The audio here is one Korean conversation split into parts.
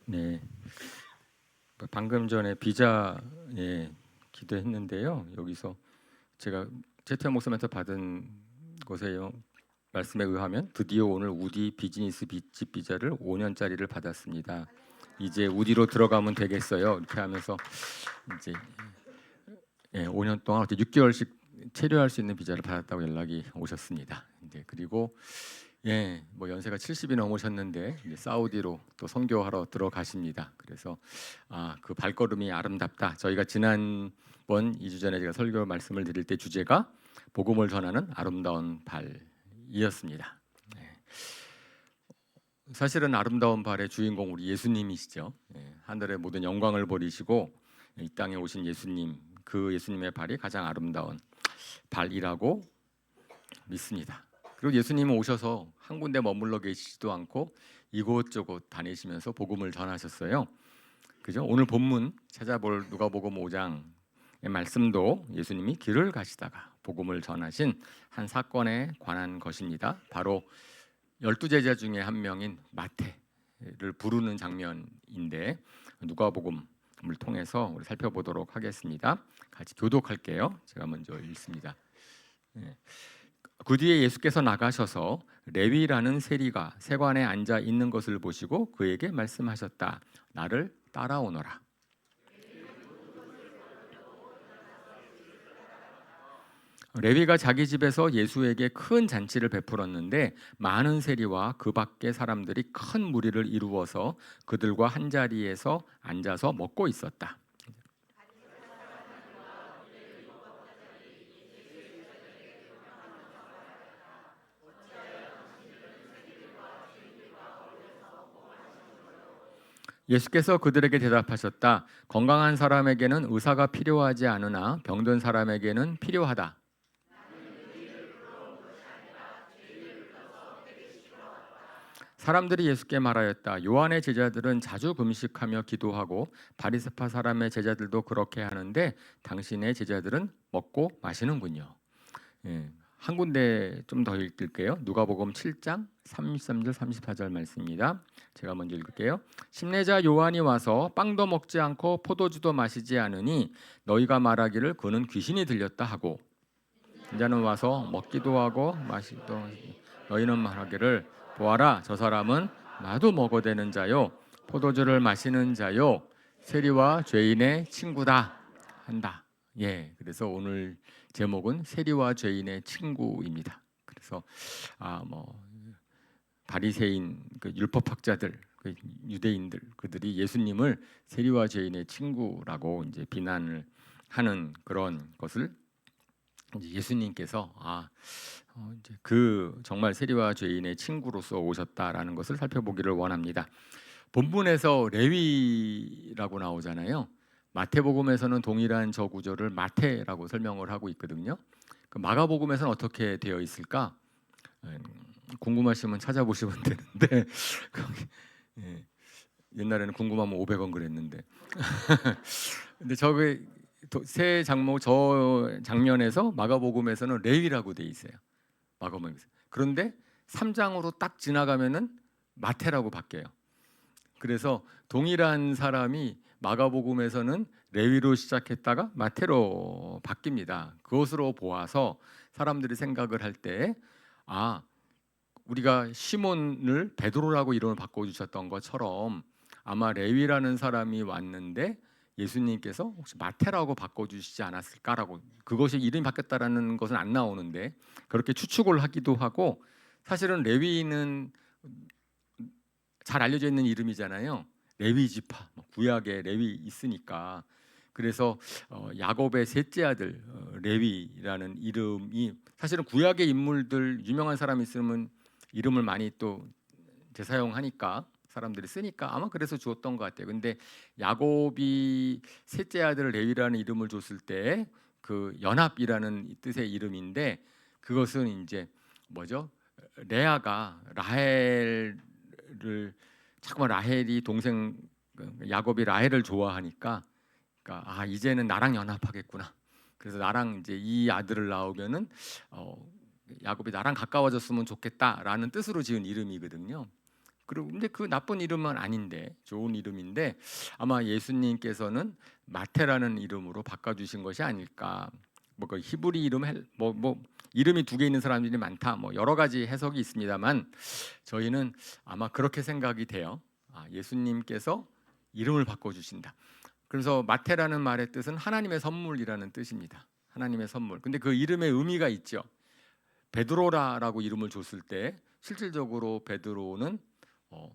네, 방금 전에 비자 기도했는데요. 여기서 제가 최태원 목사님한테 받은 것에요. 말씀에 의하면 드디어 오늘 우디 비즈니스 집 비자를 5년짜리를 받았습니다. 이제 우디로 들어가면 되겠어요. 이렇게 하면서 이제 5년 동안 6개월씩 체류할 수 있는 비자를 받았다고 연락이 오셨습니다. 그리고 뭐 연세가 70이 넘으셨는데 이제 사우디로 또 선교하러 들어가십니다. 그래서 그 발걸음이 아름답다. 저희가 지난번 2주 전에 제가 설교 말씀을 드릴 때 주제가 복음을 전하는 아름다운 발이었습니다. 사실은 아름다운 발의 주인공 우리 예수님이시죠. 하늘의 모든 영광을 버리시고 이 땅에 오신 예수님, 그 예수님의 발이 가장 아름다운 발이라고 믿습니다. 그리고 예수님은 오셔서 한 군데 머물러 계시지도 않고 이곳저곳 다니시면서 복음을 전하셨어요. 그죠? 오늘 본문 찾아볼 누가복음 5장의 말씀도 예수님이 길을 가시다가 복음을 전하신 한 사건에 관한 것입니다. 바로 12제자 중에 한 명인 마태를 부르는 장면인데 누가복음을 통해서 우리 살펴보도록 하겠습니다. 같이 교독할게요. 제가 먼저 읽습니다. 그 뒤에 예수께서 나가셔서 레위라는 세리가 세관에 앉아 있는 것을 보시고 그에게 말씀하셨다. 나를 따라오너라. 레위가 자기 집에서 예수에게 큰 잔치를 베풀었는데 많은 세리와 그 밖의 사람들이 큰 무리를 이루어서 그들과 한 자리에서 앉아서 먹고 있었다. 예수께서 그들에게 대답하셨다. 건강한 사람에게는 의사가 필요하지 않으나 병든 사람에게는 필요하다. 사람들이 예수께 말하였다. 요한의 제자들은 자주 금식하며 기도하고 바리새파 사람의 제자들도 그렇게 하는데 당신의 제자들은 먹고 마시는군요. 한 군데 좀 더 읽을게요. 누가복음 7장 33절 34절 말씀입니다. 제가 먼저 읽을게요. 심례자 요한이 와서 빵도 먹지 않고 포도주도 마시지 않으니 너희가 말하기를 그는 귀신이 들렸다 하고 인자는 와서 먹기도 하고 마시기도 너희는 말하기를 보아라 저 사람은 나도 먹어대는 자요 포도주를 마시는 자요 세리와 죄인의 친구다 한다. 그래서 오늘 제목은 세리와 죄인의 친구입니다. 그래서 뭐 바리새인 그 율법학자들 그 유대인들 그들이 예수님을 세리와 죄인의 친구라고 이제 비난을 하는 그런 것을 예수님께서 이제 그 정말 세리와 죄인의 친구로서 오셨다라는 것을 살펴보기를 원합니다. 본문에서 레위라고 나오잖아요. 마태복음에서는 동일한 저 구절을 마태라고 설명을 하고 있거든요. 그 마가복음에서는 어떻게 되어 있을까? 궁금하시면 찾아보시면 되는데 거기, 옛날에는 궁금하면 500원 그랬는데 근데 저게 새 장목 저 장면에서 마가복음에서는 레위라고 돼 있어요. 마가복음에서. 그런데 3장으로 딱 지나가면은 마태라고 바뀌어요. 그래서 동일한 사람이 마가복음에서는 레위로 시작했다가 마태로 바뀝니다. 그것으로 보아서 사람들이 생각을 할 때 우리가 시몬을 베드로라고 이름을 바꿔주셨던 것처럼 아마 레위라는 사람이 왔는데 예수님께서 혹시 마태라고 바꿔주시지 않았을까라고 그것이 이름이 바뀌었다라는 것은 안 나오는데 그렇게 추측을 하기도 하고 사실은 레위는 잘 알려져 있는 이름이잖아요. 레위 지파 구약에 레위 있으니까 그래서 야곱의 셋째 아들 레위라는 이름이 사실은 구약의 인물들 유명한 사람 있으면 이름을 많이 또 재사용하니까 사람들이 쓰니까 아마 그래서 주었던 것 같아요. 근데 야곱이 셋째 아들 레위라는 이름을 줬을 때 그 연합이라는 뜻의 이름인데 그것은 이제 뭐죠? 레아가 라헬을 자꾸만 라헬이 동생 야곱이 라헬을 좋아하니까 그러니까 이제는 나랑 연합하겠구나. 그래서 나랑 이제 이 아들을 낳으면은 야곱이 나랑 가까워졌으면 좋겠다라는 뜻으로 지은 이름이거든요. 그리고 근데 그 나쁜 이름은 아닌데 좋은 이름인데 아마 예수님께서는 마태라는 이름으로 바꿔주신 것이 아닐까. 뭐 그 히브리 이름 뭐 이름이 두 개 있는 사람들이 많다. 뭐 여러 가지 해석이 있습니다만 저희는 아마 그렇게 생각이 돼요. 예수님께서 이름을 바꿔주신다. 그래서 마태라는 말의 뜻은 하나님의 선물이라는 뜻입니다. 하나님의 선물. 근데 그 이름의 의미가 있죠. 베드로라라고 이름을 줬을 때 실질적으로 베드로는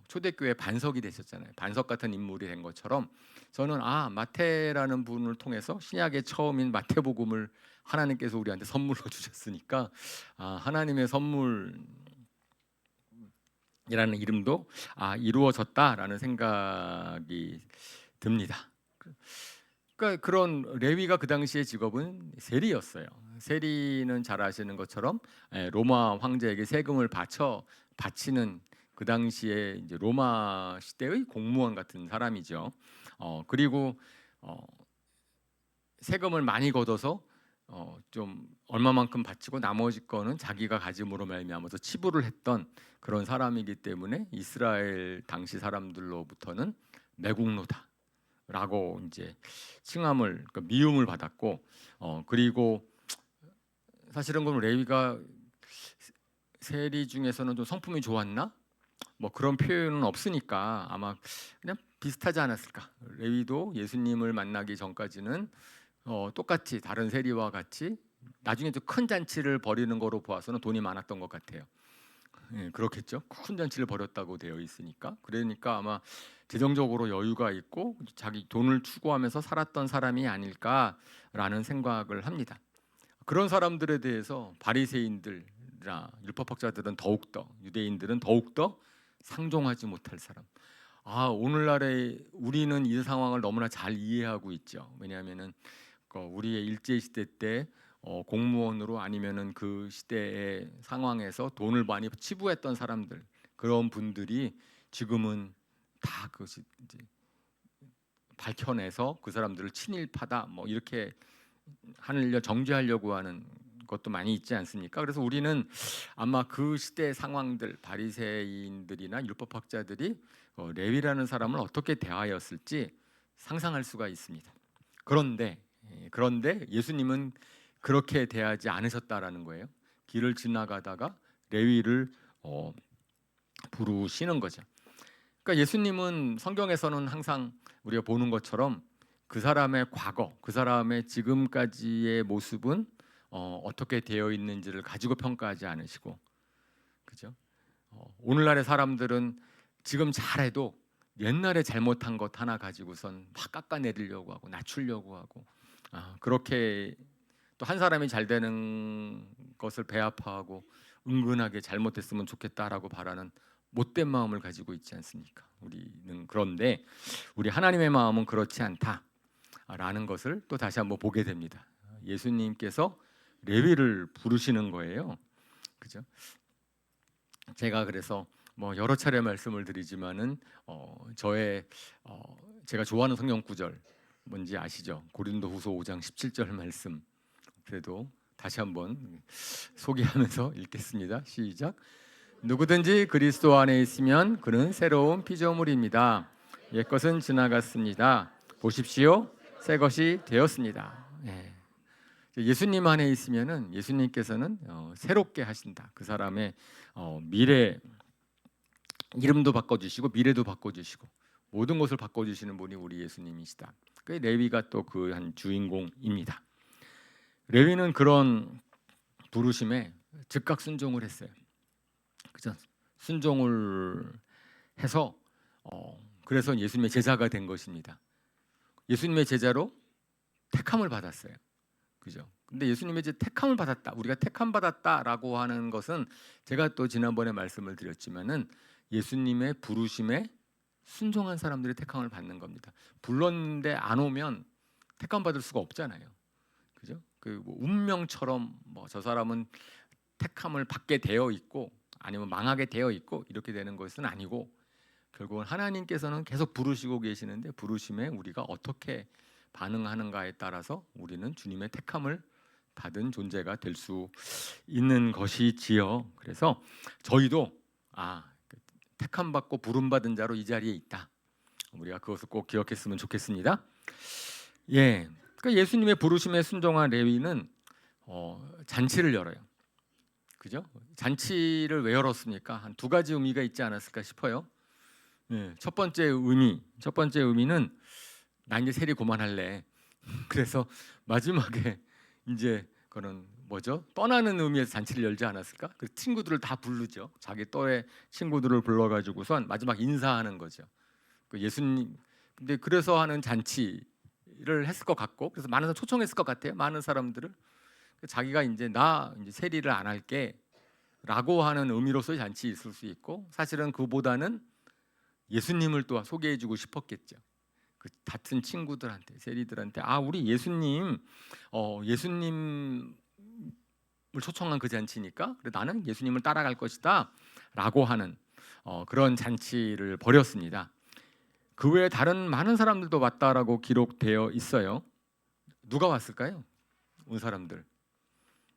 초대교회 반석이 되셨잖아요. 반석 같은 인물이 된 것처럼 저는 마태라는 분을 통해서 신약의 처음인 마태복음을 하나님께서 우리한테 선물로 주셨으니까 하나님의 선물이라는 이름도 이루어졌다라는 생각이 듭니다. 그러니까 그런 레위가 그 당시의 직업은 세리였어요. 세리는 잘 아시는 것처럼 로마 황제에게 세금을 바치는 그 당시에 이제 로마 시대의 공무원 같은 사람이죠. 그리고 세금을 많이 걷어서 좀 얼마만큼 바치고 나머지 거는 자기가 가짐으로 말미암아서 치부를 했던 그런 사람이기 때문에 이스라엘 당시 사람들로부터는 매국노다라고 이제 칭함을 그러니까 미움을 받았고 그리고 사실은 그럼 레위가 세리 중에서는 좀 성품이 좋았나? 뭐 그런 표현은 없으니까 아마 그냥 비슷하지 않았을까. 레위도 예수님을 만나기 전까지는 똑같이 다른 세리와 같이 나중에 좀 큰 잔치를 벌이는 거로 보아서는 돈이 많았던 것 같아요. 그렇겠죠. 큰 잔치를 벌였다고 되어 있으니까. 그러니까 아마 재정적으로 여유가 있고 자기 돈을 추구하면서 살았던 사람이 아닐까라는 생각을 합니다. 그런 사람들에 대해서 바리새인들이나 율법학자들은 더욱더 유대인들은 더욱더 상종하지 못할 사람. 오늘날에 우리는 이 상황을 너무나 잘 이해하고 있죠. 왜냐하면은 우리의 일제 시대 때 공무원으로 아니면은 그 시대의 상황에서 돈을 많이 치부했던 사람들 그런 분들이 지금은 다 그것이 이제 밝혀내서 그 사람들을 친일파다 뭐 이렇게 하늘려 정죄하려고 하는 것도 많이 있지 않습니까? 그래서 우리는 아마 그 시대 상황들 바리새인들이나 율법학자들이 레위라는 사람을 어떻게 대하였을지 상상할 수가 있습니다. 그런데 예수님은 그렇게 대하지 않으셨다라는 거예요. 길을 지나가다가 레위를 부르시는 거죠. 그러니까 예수님은 성경에서는 항상 우리가 보는 것처럼 그 사람의 과거, 그 사람의 지금까지의 모습은 어떻게 되어 있는지를 가지고 평가하지 않으시고, 그죠? 오늘날의 사람들은 지금 잘해도 옛날에 잘못한 것 하나 가지고선 막 깎아내리려고 하고 낮추려고 하고 그렇게 또 한 사람이 잘 되는 것을 배아파하고 은근하게 잘못했으면 좋겠다라고 바라는 못된 마음을 가지고 있지 않습니까? 우리는 그런데 우리 하나님의 마음은 그렇지 않다라는 것을 또 다시 한번 보게 됩니다. 예수님께서 레위를 부르시는 거예요. 그죠? 제가 그래서 뭐 여러 차례 말씀을 드리지만은 제가 좋아하는 성경 구절 뭔지 아시죠? 고린도후서 5장 17절 말씀. 그래도 다시 한번 소개하면서 읽겠습니다. 시작. 누구든지 그리스도 안에 있으면 그는 새로운 피조물입니다. 옛것은 지나갔습니다. 보십시오, 새 것이 되었습니다. 예수님 안에 있으면은 예수님께서는 새롭게 하신다. 그 사람의 미래 이름도 바꿔주시고 미래도 바꿔주시고 모든 것을 바꿔주시는 분이 우리 예수님이시다. 그 레위가 또 그 한 주인공입니다. 레위는 그런 부르심에 즉각 순종을 했어요. 그죠? 순종을 해서 그래서 예수님의 제자가 된 것입니다. 예수님의 제자로 택함을 받았어요. 그죠? 근데 예수님의 이제 택함을 받았다. 우리가 택함 받았다라고 하는 것은 제가 또 지난번에 말씀을 드렸지만은 예수님의 부르심에 순종한 사람들이 택함을 받는 겁니다. 불렀는데 안 오면 택함 받을 수가 없잖아요. 그죠? 뭐 운명처럼 뭐 저 사람은 택함을 받게 되어 있고 아니면 망하게 되어 있고 이렇게 되는 것은 아니고 결국은 하나님께서는 계속 부르시고 계시는데 부르심에 우리가 어떻게 반응하는가에 따라서 우리는 주님의 택함을 받은 존재가 될 수 있는 것이지요. 그래서 저희도 택함 받고 부름 받은 자로 이 자리에 있다. 우리가 그것을 꼭 기억했으면 좋겠습니다. 예, 그러니까 예수님의 부르심에 순종한 레위는 잔치를 열어요. 그죠? 잔치를 왜 열었습니까? 한 두 가지 의미가 있지 않았을까 싶어요. 예, 첫 번째 의미는 나 이제 세리 그만할래. 그래서 마지막에 이제 그런 뭐죠? 떠나는 의미에서 잔치를 열지 않았을까? 그 친구들을 다 부르죠. 자기 또래 친구들을 불러가지고선 마지막 인사하는 거죠. 그 예수님 근데 그래서 하는 잔치를 했을 것 같고, 그래서 많은 사람 초청했을 것 같아요. 많은 사람들을 자기가 이제 나 이제 세리를 안 할게라고 하는 의미로서의 잔치 있을 수 있고, 사실은 그보다는 예수님을 또 소개해주고 싶었겠죠. 그 같은 친구들한테 세리들한테 우리 예수님을 초청한 그 잔치니까 그래 나는 예수님을 따라갈 것이다라고 하는 그런 잔치를 벌였습니다. 그 외에 다른 많은 사람들도 왔다라고 기록되어 있어요. 누가 왔을까요? 온 사람들.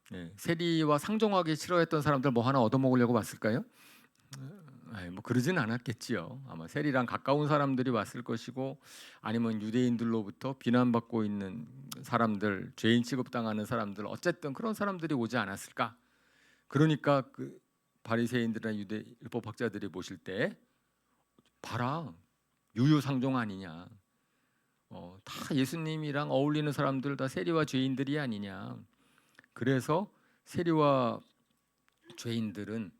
네, 세리와 상종하기 싫어했던 사람들 뭐 하나 얻어먹으려고 왔을까요? 뭐 그러진 않았겠지요. 아마 세리랑 가까운 사람들이 왔을 것이고, 아니면 유대인들로부터 비난받고 있는 사람들, 죄인 취급당하는 사람들, 어쨌든 그런 사람들이 오지 않았을까. 그러니까 그 바리새인들이나 유대 율법학자들이 보실 때 봐라, 유유상종 아니냐. 다 예수님이랑 어울리는 사람들 다 세리와 죄인들이 아니냐. 그래서 세리와 죄인들은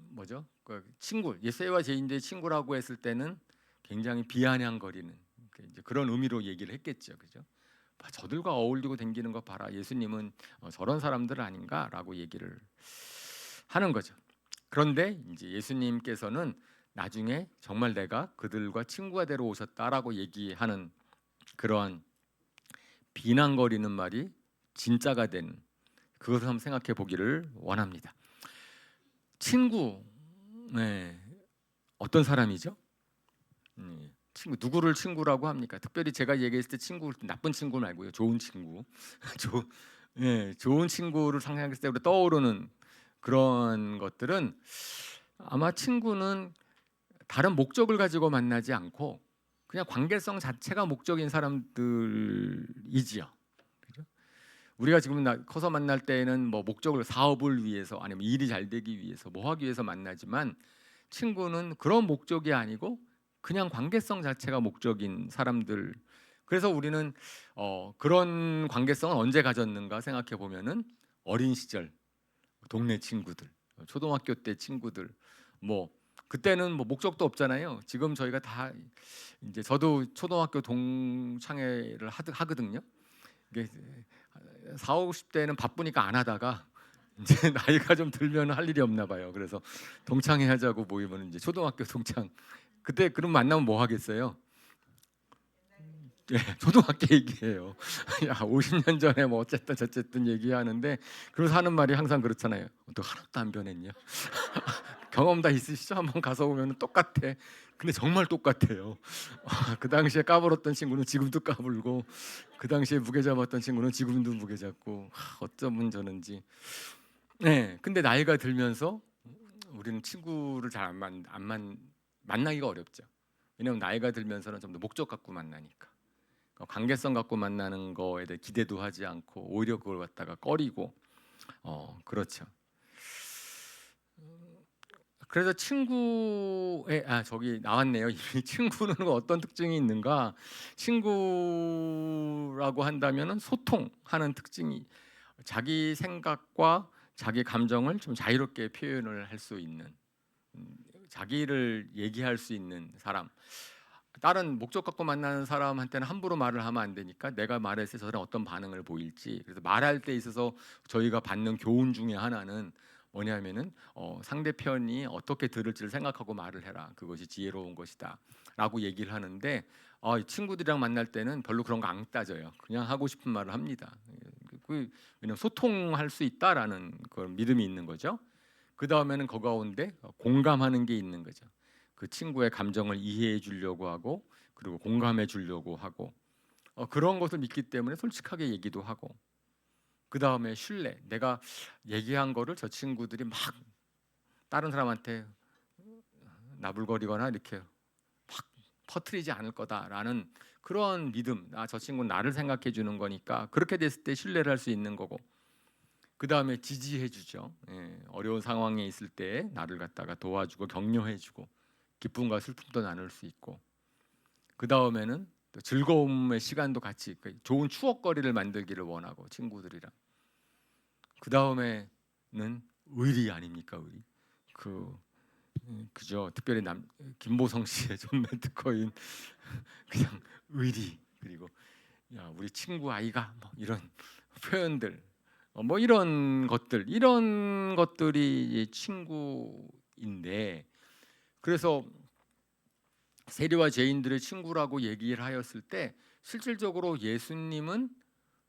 뭐죠? 그 친구, 세리와 죄인들의 친구라고 했을 때는 굉장히 비아냥거리는 이제 그런 의미로 얘기를 했겠죠, 그죠? 저들과 어울리고 댕기는 거 봐라. 예수님은 저런 사람들 아닌가라고 얘기를 하는 거죠. 그런데 이제 예수님께서는 나중에 정말 내가 그들과 친구가 되러 오셨다라고 얘기하는 그러한 비난거리는 말이 진짜가 된 그것을 한번 생각해 보기를 원합니다. 친구, 네, 어떤 사람이죠? 친구 누구를 친구라고 합니까? 특별히 제가 얘기했을 때 친구 나쁜 친구 말고요, 좋은 친구, 좋은 친구를 상상했을 때 떠오르는 그런 것들은 아마 친구는 다른 목적을 가지고 만나지 않고 그냥 관계성 자체가 목적인 사람들이지요. 그죠? 우리가 지금 커서 만날 때에는 뭐 목적을 사업을 위해서 아니면 일이 잘 되기 위해서 뭐 하기 위해서 만나지만, 친구는 그런 목적이 아니고 그냥 관계성 자체가 목적인 사람들. 그래서 우리는 그런 관계성은 언제 가졌는가 생각해 보면은 어린 시절 동네 친구들, 초등학교 때 친구들, 뭐 그때는 뭐 목적도 없잖아요. 지금 저희가 다 이제 저도 초등학교 동창회를 하거든요. 이게 4, 50대는 바쁘니까 안 하다가 이제 나이가 좀 들면 할 일이 없나 봐요. 그래서 동창회 하자고 모이면 이제 초등학교 동창, 그때 그럼 만나면 뭐 하겠어요? 예, 초등학교 얘기해요. 야, 50년 전에 뭐 어쨌든 저쨌든 얘기하는데, 그래서 하는 말이 항상 그렇잖아요. 너 하나도 안 변했냐? 경험 다 있으시죠? 한번 가서 보면 똑같아. 근데 정말 똑같아요. 그 당시에 까불었던 친구는 지금도 까불고, 그 당시에 무게 잡았던 친구는 지금도 무게 잡고, 어쩌면 저는지. 네, 근데 나이가 들면서 우리는 친구를 잘 만나기가 어렵죠. 왜냐하면 나이가 들면서는 좀 더 목적 갖고 만나니까. 관계성 갖고 만나는 거에 대해 기대도 하지 않고 오히려 그걸 갖다가 꺼리고, 그렇죠. 그래서 친구의 저기 나왔네요. 이 친구는 어떤 특징이 있는가? 친구라고 한다면은 소통하는 특징이, 자기 생각과 자기 감정을 좀 자유롭게 표현을 할 수 있는, 자기를 얘기할 수 있는 사람. 다른 목적 갖고 만나는 사람한테는 함부로 말을 하면 안 되니까 내가 말했을 때 저는 어떤 반응을 보일지. 그래서 말할 때 있어서 저희가 받는 교훈 중에 하나는 뭐냐면은 상대편이 어떻게 들을지를 생각하고 말을 해라. 그것이 지혜로운 것이다라고 얘기를 하는데, 친구들이랑 만날 때는 별로 그런 거 안 따져요. 그냥 하고 싶은 말을 합니다. 왜냐면 소통할 수 있다라는 그런 믿음이 있는 거죠. 그 다음에는 그 가운데 공감하는 게 있는 거죠. 그 친구의 감정을 이해해 주려고 하고, 그리고 공감해 주려고 하고, 그런 것을 믿기 때문에 솔직하게 얘기도 하고, 그 다음에 신뢰. 내가 얘기한 거를 저 친구들이 막 다른 사람한테 나불거리거나 이렇게 확 퍼뜨리지 않을 거다라는 그런 믿음. 저 친구는 나를 생각해 주는 거니까 그렇게 됐을 때 신뢰를 할 수 있는 거고, 그 다음에 지지해 주죠. 어려운 상황에 있을 때 나를 갖다가 도와주고 격려해 주고 기쁨과 슬픔도 나눌 수 있고, 그 다음에는 즐거움의 시간도 같이, 좋은 추억거리를 만들기를 원하고 친구들이랑. 그 다음에는 의리 아닙니까? 의리. 그죠. 특별히 김보성 씨의 존 매트코인 그냥 의리, 그리고 야 우리 친구 아이가 뭐 이런 표현들, 뭐 이런 것들이 친구인데, 그래서 세리와 죄인들의 친구라고 얘기를 하였을 때 실질적으로 예수님은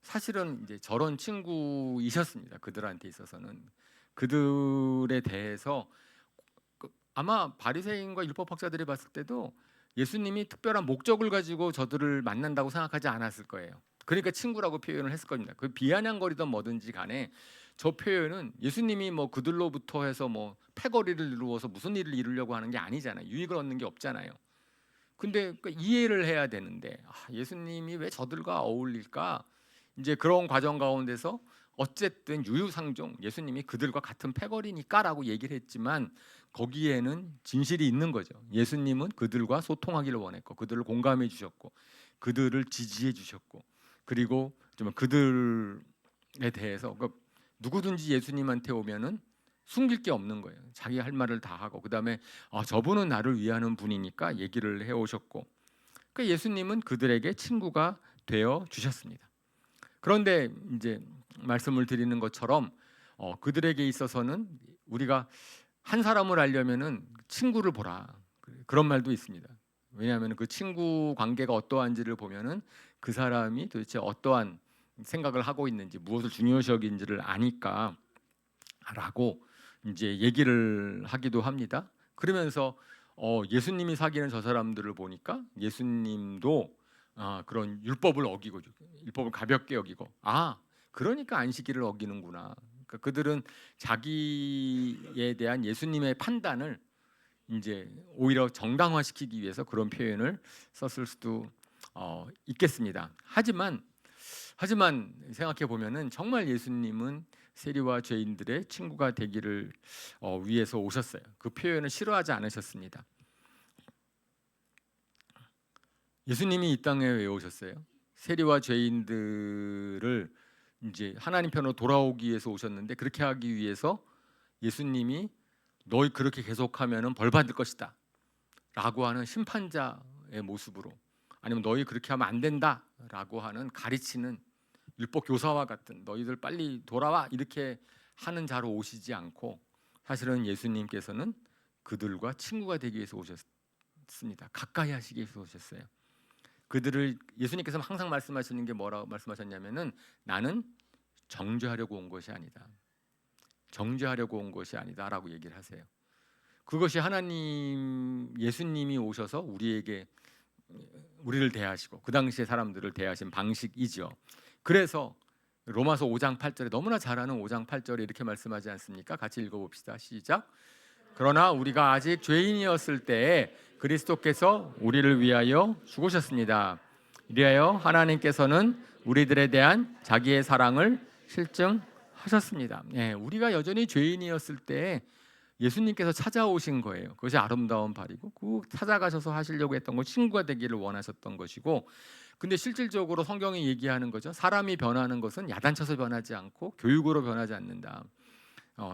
사실은 이제 저런 친구이셨습니다. 그들한테 있어서는 그들에 대해서 아마 바리새인과 율법학자들이 봤을 때도 예수님이 특별한 목적을 가지고 저들을 만난다고 생각하지 않았을 거예요. 그러니까 친구라고 표현을 했을 겁니다. 그 비아냥거리든 뭐든지 간에 저 표현은 예수님이 뭐 그들로부터 해서 뭐 패거리를 이루어서 무슨 일을 이루려고 하는 게 아니잖아요. 유익을 얻는 게 없잖아요. 근데 이해를 해야 되는데 예수님이 왜 저들과 어울릴까? 이제 그런 과정 가운데서 어쨌든 유유상종 예수님이 그들과 같은 패거리니까라고 얘기를 했지만 거기에는 진실이 있는 거죠. 예수님은 그들과 소통하기를 원했고 그들을 공감해 주셨고 그들을 지지해 주셨고, 그리고 좀 그들에 대해서 누구든지 예수님한테 오면은 숨길 게 없는 거예요. 자기 할 말을 다 하고, 그다음에 저분은 나를 위하는 분이니까 얘기를 해오셨고, 그러니까 예수님은 그들에게 친구가 되어 주셨습니다. 그런데 이제 말씀을 드리는 것처럼 그들에게 있어서는 우리가 한 사람을 알려면은 친구를 보라, 그런 말도 있습니다. 왜냐하면 그 친구 관계가 어떠한지를 보면은 그 사람이 도대체 어떠한 생각을 하고 있는지, 무엇을 중요시 여기는지를 아니까라고 이제 얘기를 하기도 합니다. 그러면서 예수님이 사귀는 저 사람들을 보니까 예수님도 그런 율법을 어기고 율법을 가볍게 여기고, 그러니까 안식일을 어기는구나. 그러니까 그들은 자기에 대한 예수님의 판단을 이제 오히려 정당화시키기 위해서 그런 표현을 썼을 수도 있겠습니다. 하지만 생각해 보면은 정말 예수님은 세리와 죄인들의 친구가 되기를 위해서 오셨어요. 그 표현을 싫어하지 않으셨습니다. 예수님이 이 땅에 왜 오셨어요? 세리와 죄인들을 이제 하나님 편으로 돌아오기 위해서 오셨는데, 그렇게 하기 위해서 예수님이 너희 그렇게 계속하면은 벌 받을 것이다 라고 하는 심판자의 모습으로, 아니면 너희 그렇게 하면 안 된다 라고 하는 가르치는 율법 교사와 같은 너희들 빨리 돌아와 이렇게 하는 자로 오시지 않고, 사실은 예수님께서는 그들과 친구가 되기 위해서 오셨습니다. 가까이 하시기 위해서 오셨어요. 그들을, 예수님께서 항상 말씀하시는 게 뭐라고 말씀하셨냐면은 나는 정죄하려고 온 것이 아니다. 정죄하려고 온 것이 아니다라고 얘기를 하세요. 그것이 하나님 예수님이 오셔서 우리를 대하시고 그 당시의 사람들을 대하신 방식이죠. 그래서 로마서 5장 8절에 너무나 잘 아는 5장 8절에 이렇게 말씀하지 않습니까? 같이 읽어봅시다. 시작. 그러나 우리가 아직 죄인이었을 때에 그리스도께서 우리를 위하여 죽으셨습니다. 이리하여 하나님께서는 우리들에 대한 자기의 사랑을 실증하셨습니다. 우리가 여전히 죄인이었을 때 예수님께서 찾아오신 거예요. 그것이 아름다운 발이고, 그 찾아가셔서 하시려고 했던 건 친구가 되기를 원하셨던 것이고, 근데 실질적으로 성경이 얘기하는 거죠. 사람이 변하는 것은 야단쳐서 변하지 않고 교육으로 변하지 않는다.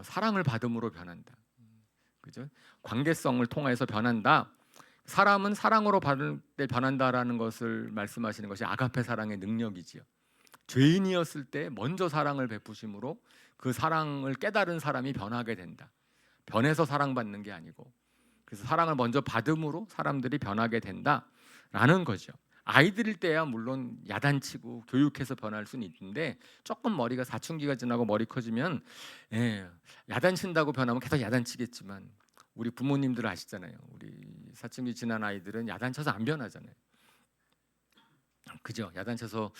사랑을 받음으로 변한다. 그죠? 관계성을 통해서 변한다. 사람은 사랑으로 받을 때 변한다라는 것을 말씀하시는 것이 아가페 사랑의 능력이지요. 죄인이었을 때 먼저 사랑을 베푸심으로 그 사랑을 깨달은 사람이 변하게 된다. 변해서 사랑받는 게 아니고, 그래서 사랑을 먼저 받음으로 사람들이 변하게 된다라는 거죠. 아이들일 때야 물론 야단치고 교육해서 변할 수는 있는데, 조금 머리가 사춘기가 지나고 머리 커지면 야단친다고 변하면 계속 야단치겠지만, 우리 부모님들 아시잖아요. 우리 사춘기 지난 아이들은 야단쳐서 안 변하잖아요. 그죠? 야단쳐서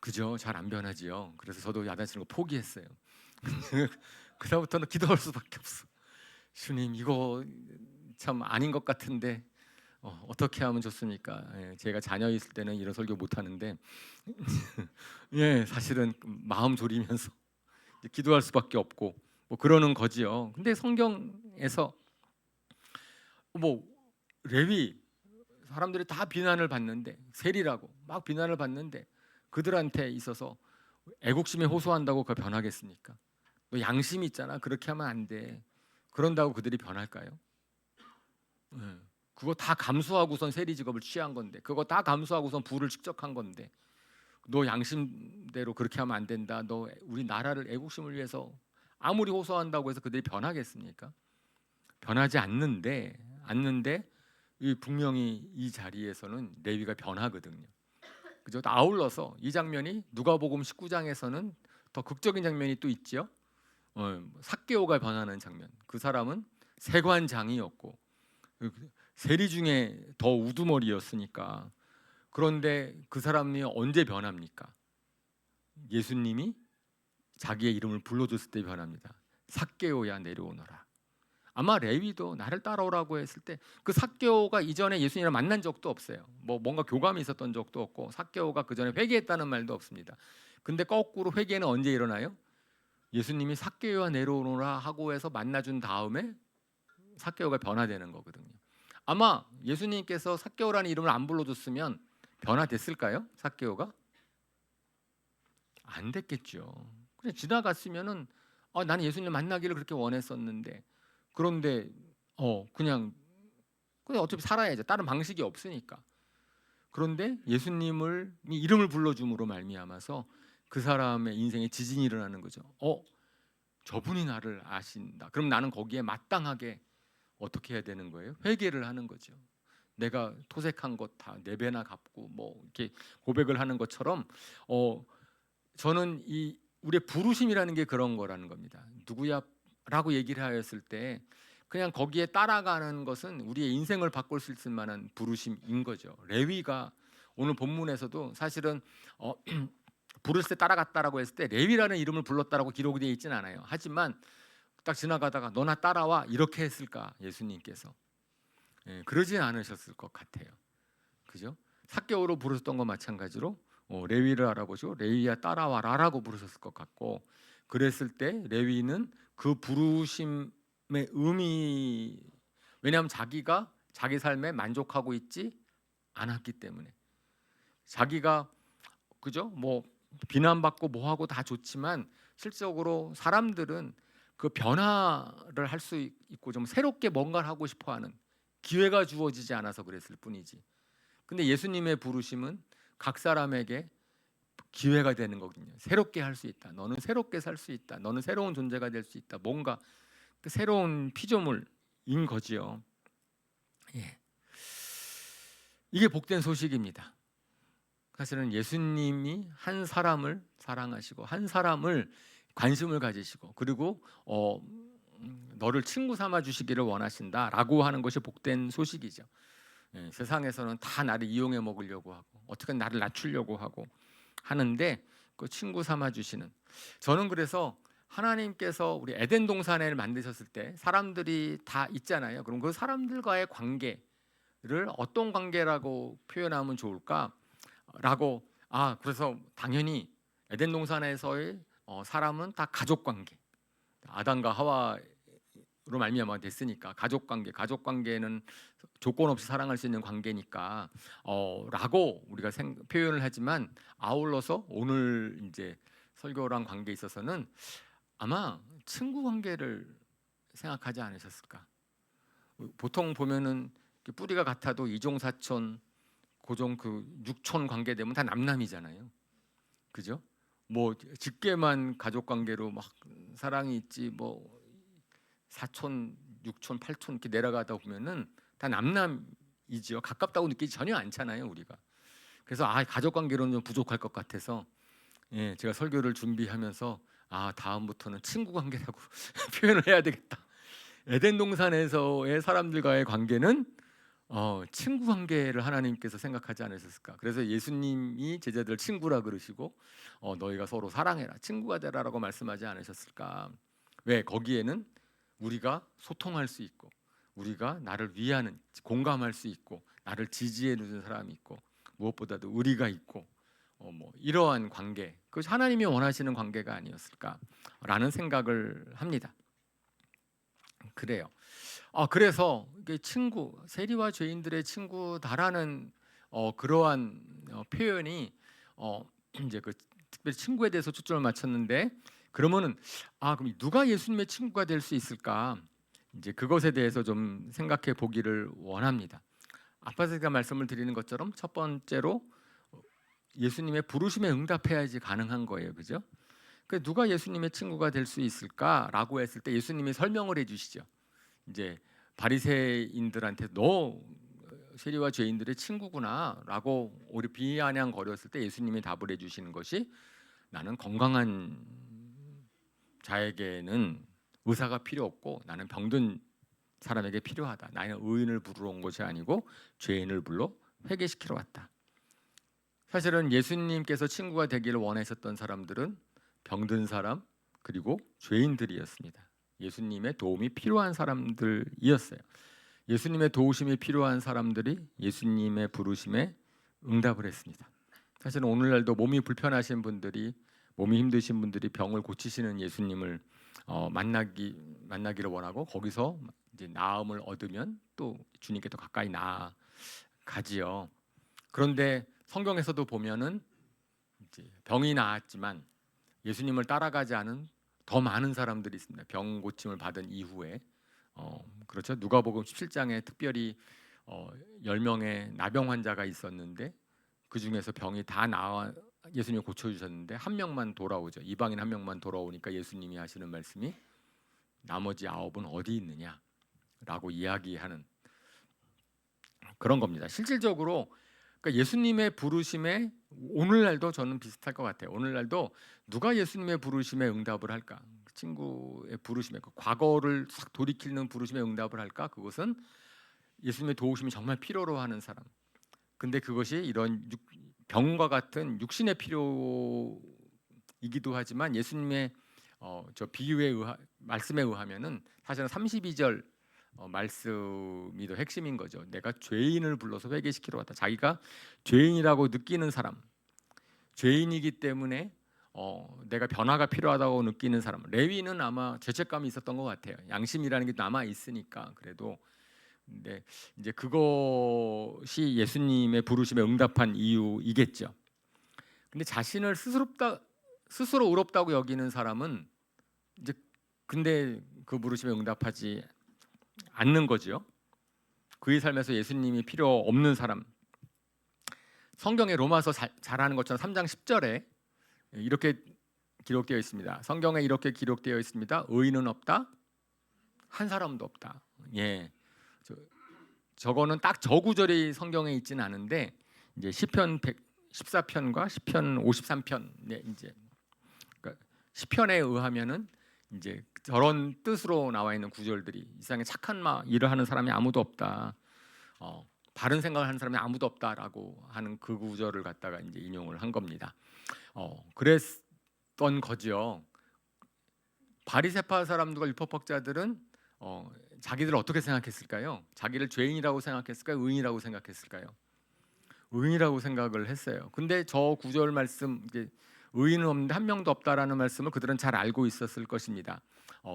그죠? 잘 안 변하지요. 그래서 저도 야단치는 거 포기했어요. 그다음부터는 기도할 수밖에 없어. 주님 이거 참 아닌 것 같은데 어떻게 하면 좋습니까? 예, 제가 자녀 있을 때는 이런 설교 못 하는데 예, 사실은 마음 졸이면서 기도할 수밖에 없고 뭐 그러는 거지요. 근데 성경에서 뭐 레위 사람들이 다 비난을 받는데 세리라고 막 비난을 받는데 그들한테 있어서 애국심에 호소한다고 그걸 변하겠습니까? 너 양심이 있잖아. 그렇게 하면 안 돼. 그런다고 그들이 변할까요? 예. 그거 다 감수하고선 세리 직업을 취한 건데, 그거 다 감수하고선 부를 축적한 건데, 너 양심대로 그렇게 하면 안 된다. 너 우리 나라를 애국심을 위해서 아무리 호소한다고 해서 그들이 변하겠습니까? 변하지 않는데 이 분명히 이 자리에서는 레위가 변하거든요. 그죠? 아울러서 이 장면이 누가복음 19장에서는 더 극적인 장면이 또 있지요. 삭개오가 변하는 장면. 그 사람은 세관장이었고 세리 중에 더 우두머리였으니까. 그런데 그 사람이 언제 변합니까? 예수님이 자기의 이름을 불러줬을 때 변합니다. 삭개오야 내려오너라. 아마 레위도 나를 따라오라고 했을 때 그 삭개오가 이전에 예수님을 만난 적도 없어요. 뭐 뭔가 교감이 있었던 적도 없고 삭개오가 그 전에 회개했다는 말도 없습니다. 근데 거꾸로 회개는 언제 일어나요? 예수님이 삭개오야 내려오너라 하고 해서 만나준 다음에 삭개오가 변화되는 거거든요. 아마 예수님께서 삭개오라는 이름을 안 불러줬으면 변화됐을까요? 삭개오가? 안 됐겠죠. 그냥 지나갔으면은 나는 예수님 만나기를 그렇게 원했었는데 그런데 그냥 어차피 살아야죠. 다른 방식이 없으니까. 그런데 예수님을 이름을 불러줌으로 말미암아서 그 사람의 인생에 지진이 일어나는 거죠. 저분이 나를 아신다. 그럼 나는 거기에 마땅하게 어떻게 해야 되는 거예요? 회개를 하는 거죠. 내가 토색한 것 다 네 배나 갚고 뭐 이렇게 고백을 하는 것처럼 저는 이 우리의 부르심이라는 게 그런 거라는 겁니다. 누구야라고 얘기를 하였을 때 그냥 거기에 따라가는 것은 우리의 인생을 바꿀 수 있을 만한 부르심인 거죠. 레위가 오늘 본문에서도 사실은 부를 때 따라갔다라고 했을 때 레위라는 이름을 불렀다라고 기록이 되어 있지는 않아요. 하지만 딱 지나가다가 너나 따라와 이렇게 했을까 예수님께서 그러진 않으셨을 것 같아요. 그죠? 삭개오로 부르셨던 것 마찬가지로 레위를 알아보시고 레위야 따라와라라고 부르셨을 것 같고 그랬을 때 레위는 그 부르심의 의미 왜냐하면 자기가 자기 삶에 만족하고 있지 않았기 때문에 자기가 그죠? 뭐 비난받고 뭐하고 다 좋지만 실적으로 사람들은 그 변화를 할 수 있고 좀 새롭게 뭔가를 하고 싶어하는 기회가 주어지지 않아서 그랬을 뿐이지. 근데 예수님의 부르심은 각 사람에게 기회가 되는 거거든요. 새롭게 할 수 있다. 너는 새롭게 살 수 있다. 너는 새로운 존재가 될 수 있다. 뭔가 그 새로운 피조물인 거지요. 예. 이게 복된 소식입니다. 사실은 예수님이 한 사람을 사랑하시고 한 사람을 관심을 가지시고 그리고 너를 친구 삼아 주시기를 원하신다라고 하는 것이 복된 소식이죠. 예, 세상에서는 다 나를 이용해 먹으려고 하고 어떻게 나를 낮추려고 하고 하는데 그 친구 삼아 주시는 저는 그래서 하나님께서 우리 에덴 동산을 만드셨을 때 사람들이 다 있잖아요. 그럼 그 사람들과의 관계를 어떤 관계라고 표현하면 좋을까라고 그래서 당연히 에덴 동산에서의 사람은 다 가족 관계 아담과 하와로 말미암아 됐으니까 가족 관계는 조건 없이 사랑할 수 있는 관계니까 라고 우리가 표현을 하지만 아울러서 오늘 이제 설교랑 관계에 있어서는 아마 친구 관계를 생각하지 않으셨을까? 보통 보면은 뿌리가 같아도 이종사촌 고종 그 육촌 관계 되면 다 남남이잖아요. 그죠? 뭐 직계만 가족 관계로 막 사랑이 있지 뭐 사촌, 육촌, 팔촌 이렇게 내려가다 보면은 다 남남이지요. 가깝다고 느끼지 전혀 않잖아요, 우리가. 그래서 가족 관계로는 좀 부족할 것 같아서 제가 설교를 준비하면서 다음부터는 친구 관계라고 표현을 해야 되겠다. 에덴 동산에서의 사람들과의 관계는 친구 관계를 하나님께서 생각하지 않으셨을까? 그래서 예수님이 제자들 친구라 그러시고 너희가 서로 사랑해라, 친구가 되라라고 말씀하지 않으셨을까? 왜 거기에는 우리가 소통할 수 있고, 우리가 나를 위하는, 공감할 수 있고, 나를 지지해 주는 사람이 있고, 무엇보다도 의리가 있고, 이러한 관계, 그 하나님이 원하시는 관계가 아니었을까라는 생각을 합니다. 그래요. 그래서 이게 친구, 세리와 죄인들의 친구다라는 그러한 표현이 이제 그 특별히 친구에 대해서 초점을 맞췄는데, 그러면은 그럼 누가 예수님의 친구가 될 수 있을까? 이제 그것에 대해서 좀 생각해 보기를 원합니다. 아까 제가 말씀을 드리는 것처럼 첫 번째로 예수님의 부르심에 응답해야지 가능한 거예요, 그죠? 그 누가 예수님의 친구가 될 수 있을까라고 했을 때 예수님이 설명을 해주시죠. 이제 바리새인들한테 너 세리와 죄인들의 친구구나라고 오히려 비아냥거렸을 때 예수님이 답을 해주시는 것이 나는 건강한 자에게는 의사가 필요 없고 나는 병든 사람에게 필요하다. 나는 의인을 부르러 온 것이 아니고 죄인을 불러 회개시키러 왔다. 사실은 예수님께서 친구가 되기를 원하셨던 사람들은 병든 사람 그리고 죄인들이었습니다. 예수님의 도움이 필요한 사람들이었어요. 예수님의 도우심이 필요한 사람들이 예수님의 부르심에 응답을 했습니다. 사실은 오늘날도 몸이 불편하신 분들이, 몸이 힘드신 분들이 병을 고치시는 예수님을 만나기를 원하고 거기서 이제 나음을 얻으면 또 주님께 더 가까이 나아가지요. 그런데 성경에서도 보면은 이제 병이 나았지만 예수님을 따라가지 않은 더 많은 사람들이 있습니다. 병 고침을 받은 이후에 그렇죠. 누가복음 17장에 특별히 10명의 나병 환자가 있었는데 그 중에서 병이 다 나와 예수님이 고쳐주셨는데 한 명만 돌아오죠. 이방인 한 명만 돌아오니까 예수님이 하시는 말씀이 나머지 9은 어디 있느냐라고 이야기하는 그런 겁니다. 실질적으로 그러니까 예수님의 부르심에 오늘날도 저는 비슷할 것 같아요. 오늘날도 누가 예수님의 부르심에 응답을 할까? 친구의 부르심에 과거를 싹 돌이키는 부르심에 응답을 할까? 그것은 예수님의 도우심이 정말 필요로 하는 사람. 근데 그것이 이런 병과 같은 육신의 필요이기도 하지만 예수님의 저 비유에 말씀에 의하면은 사실은 32절 말씀이 더 핵심인 거죠. 내가 죄인을 불러서 회개시키러 왔다. 자기가 죄인이라고 느끼는 사람, 죄인이기 때문에 내가 변화가 필요하다고 느끼는 사람. 레위는 아마 죄책감이 있었던 것 같아요. 양심이라는 게 남아 있으니까. 그래도 근데 이제 그것이 예수님의 부르심에 응답한 이유이겠죠. 근데 자신을 스스로 의롭다고 여기는 사람은 이제 근데 그 부르심에 응답하지 않는 거죠. 그의 삶에서 예수님이 필요 없는 사람. 성경에 로마서 잘하는 것처럼 3장 10절에 이렇게 기록되어 있습니다. 성경에 이렇게 기록되어 있습니다. 의인은 없다, 한 사람도 없다. 예, 저거는 딱 저 구절이 성경에 있지는 않은데 이제 시편 114편과 시편 53편 이제 그러니까 시편에 의하면은 이제 저런 뜻으로 나와 있는 구절들이 이 세상에 착한 일을 하는 사람이 아무도 없다. 바른 생각을 하는 사람이 아무도 없다라고 하는 그 구절을 갖다가 이제 인용을 한 겁니다. 그랬던 거지요. 바리새파 사람들과 율법학자들은 자기들을 어떻게 생각했을까요? 자기를 죄인이라고 생각했을까요? 의인이라고 생각했을까요? 의인이라고 생각을 했어요. 근데 저 구절 말씀 이제 의인은 없는데 한 명도 없다라는 말씀을 그들은 잘 알고 있었을 것입니다.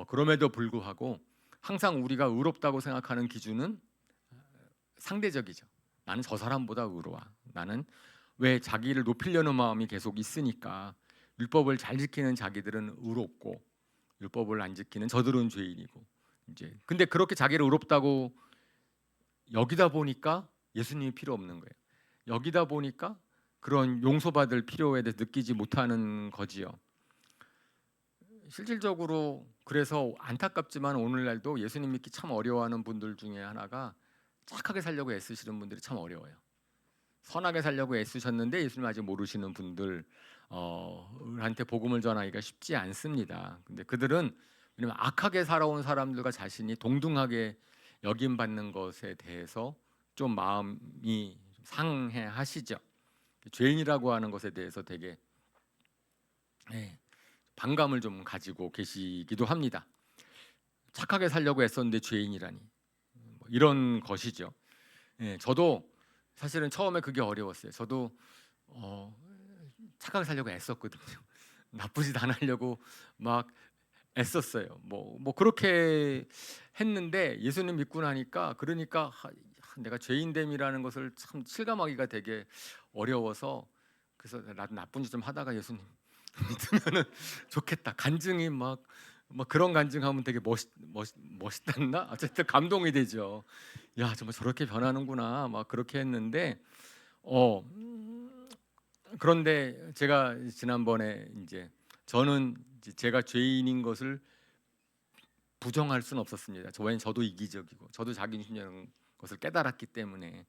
그럼에도 불구하고 항상 우리가 의롭다고 생각하는 기준은 상대적이죠. 나는 저 사람보다 의로워. 나는 왜 자기를 높이려는 마음이 계속 있으니까 율법을 잘 지키는 자기들은 의롭고 율법을 안 지키는 저들은 죄인이고 이제 근데 그렇게 자기를 의롭다고 여기다 보니까 예수님이 필요 없는 거예요. 여기다 보니까 그런 용서받을 필요에 대해서 느끼지 못하는 거지요. 실질적으로 그래서 안타깝지만 오늘날도 예수님 믿기 참 어려워하는 분들 중에 하나가 착하게 살려고 애쓰시는 분들이 참 어려워요. 선하게 살려고 애쓰셨는데 예수님 아직 모르시는 분들한테 복음을 전하기가 쉽지 않습니다. 근데 그들은 왜냐면 악하게 살아온 사람들과 자신이 동등하게 여김받는 것에 대해서 좀 마음이 상해하시죠. 죄인이라고 하는 것에 대해서 되게 반감을 좀 가지고 계시기도 합니다. 착하게 살려고 애썼는데 죄인이라니, 뭐 이런 것이죠. 예, 저도 사실은 처음에 그게 어려웠어요. 저도 착하게 살려고 애썼거든요. 나쁘짓 안 하려고 막 애썼어요. 뭐 그렇게 했는데 예수님 믿고 나니까, 그러니까 내가 죄인됨이라는 것을 참 실감하기가 되게 어려워서, 그래서 나도 나쁜 짓 좀 하다가 예수님 믿으면은 좋겠다. 간증이 막 그런 간증하면 되게 멋있단다. 어쨌든 감동이 되죠. 야, 정말 저렇게 변하는구나. 막 그렇게 했는데 그런데 제가 지난번에 이제 저는 이제 제가 죄인인 것을 부정할 수는 없었습니다. 저도 이기적이고 저도 자기중심적인 것을 깨달았기 때문에,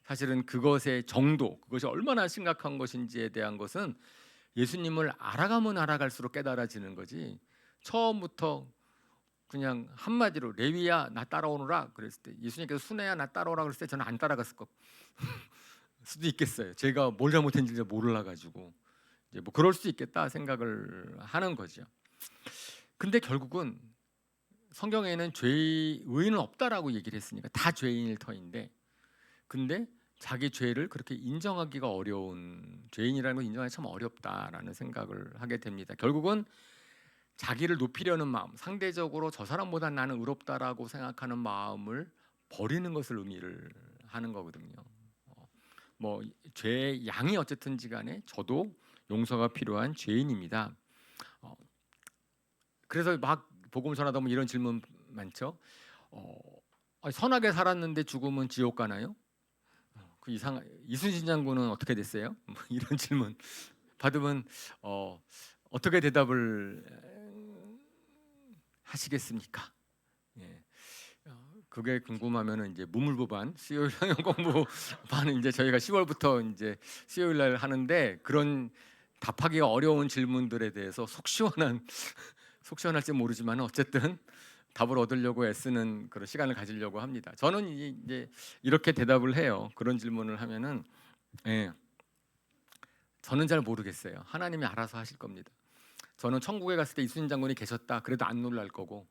사실은 그것의 정도, 그것이 얼마나 심각한 것인지에 대한 것은 예수님을 알아가면 알아갈수록 깨달아지는 거지, 처음부터 그냥 한마디로 레위야 나 따라오너라 그랬을 때, 예수님께서 순애야 나 따라오라 그랬을 때 저는 안 따라갔을 수도 있겠어요. 제가 뭘 잘못했는지 몰라 가지고 이제 뭐 그럴 수 있겠다 생각을 하는 거죠. 근데 결국은 성경에는 의인은 없다라고 얘기를 했으니까 다 죄인일 터인데, 근데 자기 죄를 그렇게 인정하기가 어려운, 죄인이라는 걸 인정하기 참 어렵다라는 생각을 하게 됩니다. 결국은 자기를 높이려는 마음, 상대적으로 저 사람보다 나는 의롭다라고 생각하는 마음을 버리는 것을 의미를 하는 거거든요. 뭐 죄의 양이 어쨌든지 간에 저도 용서가 필요한 죄인입니다. 그래서 막 복음 전하다 보면 이런 질문 많죠. 선하게 살았는데 죽으면 지옥 가나요? 이순신 장군은 어떻게 됐어요? 뭐 이런 질문 받으면 어떻게 대답을 하시겠습니까? 예. 그게 궁금하면은 이제 무물부반 수요일 성경 공부반은 이제 저희가 10월부터 이제 수요일 날 하는데, 그런 답하기가 어려운 질문들에 대해서 속 시원할지 모르지만 어쨌든 답을 얻으려고 애쓰는 그런 시간을 가지려고 합니다. 저는 이제 이렇게 대답을 해요. 그런 질문을 하면은, 예, 저는 잘 모르겠어요. 하나님이 알아서 하실 겁니다. 저는 천국에 갔을 때 이순신 장군이 계셨다 그래도 안 놀랄 거고,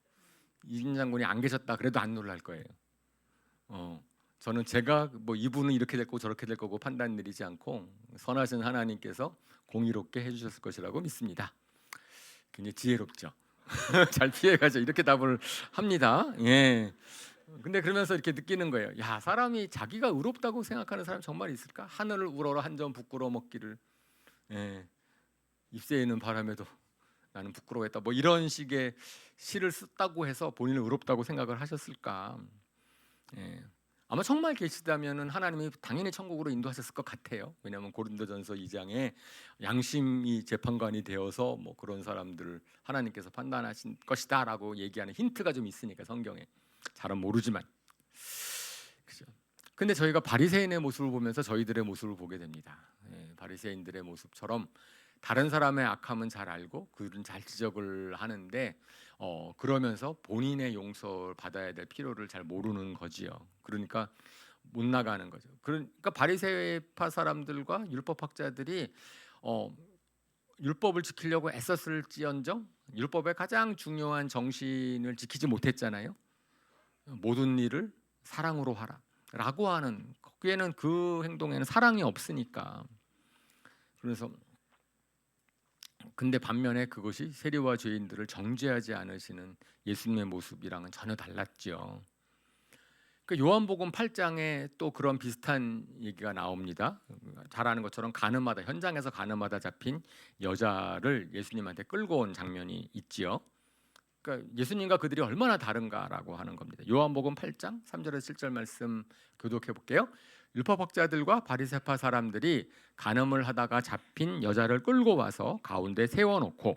이순신 장군이 안 계셨다 그래도 안 놀랄 거예요. 저는 제가 뭐 이분은 이렇게 될 거고 저렇게 될 거고 판단 내리지 않고 선하신 하나님께서 공의롭게 해주셨을 것이라고 믿습니다. 굉장히 지혜롭죠. 잘 피해가죠. 이렇게 답을 합니다. 예. 근데 그러면서 이렇게 느끼는 거예요. 야, 사람이 자기가 의롭다고 생각하는 사람이 정말 있을까? 하늘을 우러러 한 점 부끄러워 먹기를, 예, 입새에는 바람에도 나는 부끄러워했다. 뭐 이런 식의 시를 썼다고 해서 본인을 의롭다고 생각을 하셨을까? 예. 아마 정말 계시다면은 하나님이 당연히 천국으로 인도하셨을 것 같아요. 왜냐하면 고린도전서 2장에 양심이 재판관이 되어서 뭐 그런 사람들을 하나님께서 판단하신 것이다라고 얘기하는 힌트가 좀 있으니까, 성경에 잘은 모르지만, 그죠? 근데 저희가 바리새인의 모습을 보면서 저희들의 모습을 보게 됩니다. 예, 바리새인들의 모습처럼 다른 사람의 악함은 잘 알고 그들은 잘 지적을 하는데 그러면서 본인의 용서를 받아야 될 필요를 잘 모르는 거지요. 그러니까 못 나가는 거죠. 그러니까 바리새파 사람들과 율법학자들이 율법을 지키려고 애썼을지언정 율법의 가장 중요한 정신을 지키지 못했잖아요. 모든 일을 사랑으로 하라라고 하는, 거기에는 그 행동에는 사랑이 없으니까. 그래서 근데 반면에 그것이 세리와 죄인들을 정죄하지 않으시는 예수님의 모습이랑은 전혀 달랐죠. 그 요한복음 8장에 또 그런 비슷한 얘기가 나옵니다. 잘 아는 것처럼 현장에서 가늠하다 잡힌 여자를 예수님한테 끌고 온 장면이 있지요. 그러니까 예수님과 그들이 얼마나 다른가라고 하는 겁니다. 요한복음 8장 3절에서 7절 말씀 교독해 볼게요. 율법학자들과 바리새파 사람들이 간음을 하다가 잡힌 여자를 끌고 와서 가운데 세워놓고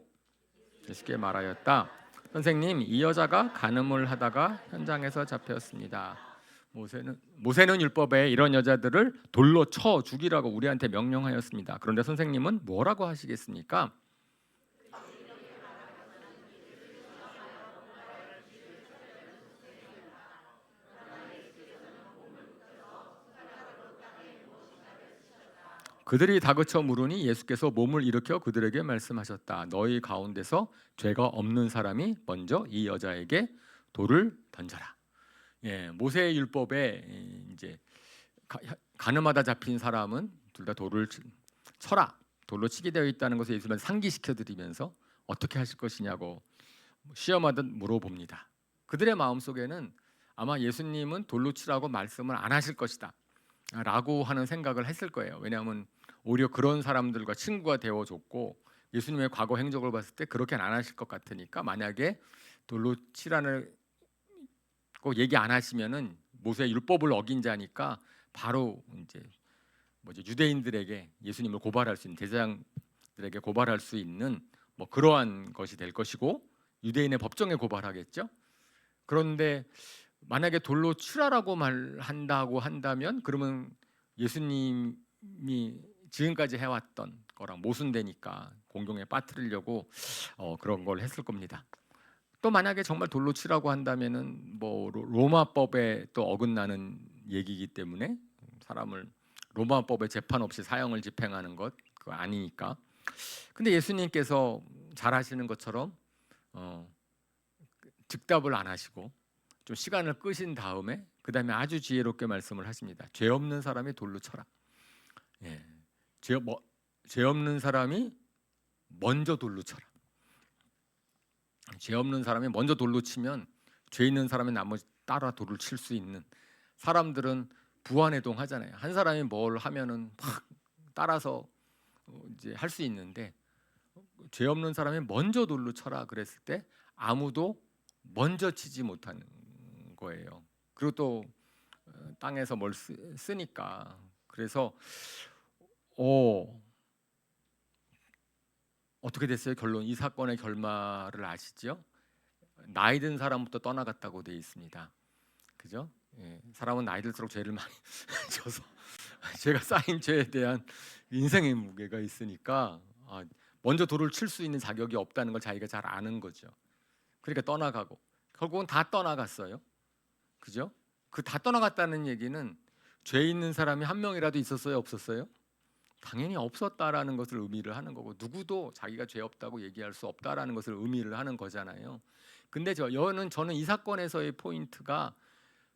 예수께 말하였다. 선생님, 이 여자가 간음을 하다가 현장에서 잡혔습니다. 모세는 율법에 이런 여자들을 돌로 쳐 죽이라고 우리한테 명령하였습니다. 그런데 선생님은 뭐라고 하시겠습니까? 그들이 다그쳐 물으니 예수께서 몸을 일으켜 그들에게 말씀하셨다. 너희 가운데서 죄가 없는 사람이 먼저 이 여자에게 돌을 던져라. 모세의 율법에 이제 가늠하다 잡힌 사람은 둘 다 돌을 쳐라, 돌로 치게 되어 있다는 것을 예수님은 상기시켜 드리면서 어떻게 하실 것이냐고 시험하듯 물어봅니다. 그들의 마음속에는 아마 예수님은 돌로 치라고 말씀을 안 하실 것이다 라고 하는 생각을 했을 거예요. 왜냐하면 오히려 그런 사람들과 친구가 되어줬고 예수님의 과거 행적을 봤을 때 그렇게는 안 하실 것 같으니까, 만약에 돌로 치라는 거 얘기 안 하시면은 모세의 율법을 어긴 자니까 바로 이제 유대인들에게 예수님을 고발할 수 있는, 제사장들에게 고발할 수 있는 뭐 그러한 것이 될 것이고 유대인의 법정에 고발하겠죠. 그런데 만약에 돌로 치라라고 말한다고 한다면 그러면 예수님이 지금까지 해왔던 거랑 모순되니까 공경에 빠뜨리려고 그런 걸 했을 겁니다. 또 만약에 정말 돌로 치라고 한다면은 뭐 로마법에 또 어긋나는 얘기이기 때문에 사람을 로마법에 재판 없이 사형을 집행하는 것 그거 아니니까. 근데 예수님께서 잘 하시는 것처럼 즉답을 안 하시고 좀 시간을 끄신 다음에 그 다음에 아주 지혜롭게 말씀을 하십니다. 죄 없는 사람이 돌로 쳐라. 죄 없는 사람이 먼저 돌로 쳐라. 죄 없는 사람이 먼저 돌로 치면 죄 있는 사람이 나머지 따라 돌을 칠 수 있는, 사람들은 부안해동 하잖아요. 한 사람이 뭘 하면은 막 따라서 이제 할 수 있는데 죄 없는 사람이 먼저 돌로 쳐라 그랬을 때 아무도 먼저 치지 못하는 거예요. 그리고 또 땅에서 뭘 쓰니까. 그래서 어떻게 됐어요? 결론, 이 사건의 결말을 아시죠? 나이 든 사람부터 떠나갔다고 되어 있습니다. 그죠? 사람은 나이 들수록 죄를 많이 져서 죄가 쌓인 죄에 대한 인생의 무게가 있으니까 먼저 돌을 칠 수 있는 자격이 없다는 걸 자기가 잘 아는 거죠. 그러니까 떠나가고 결국은 다 떠나갔어요. 그죠? 그 다 떠나갔다는 얘기는 죄 있는 사람이 한 명이라도 있었어요, 없었어요? 당연히 없었다라는 것을 의미를 하는 거고, 누구도 자기가 죄 없다고 얘기할 수 없다라는 것을 의미를 하는 거잖아요. 근데 저는 이 사건에서의 포인트가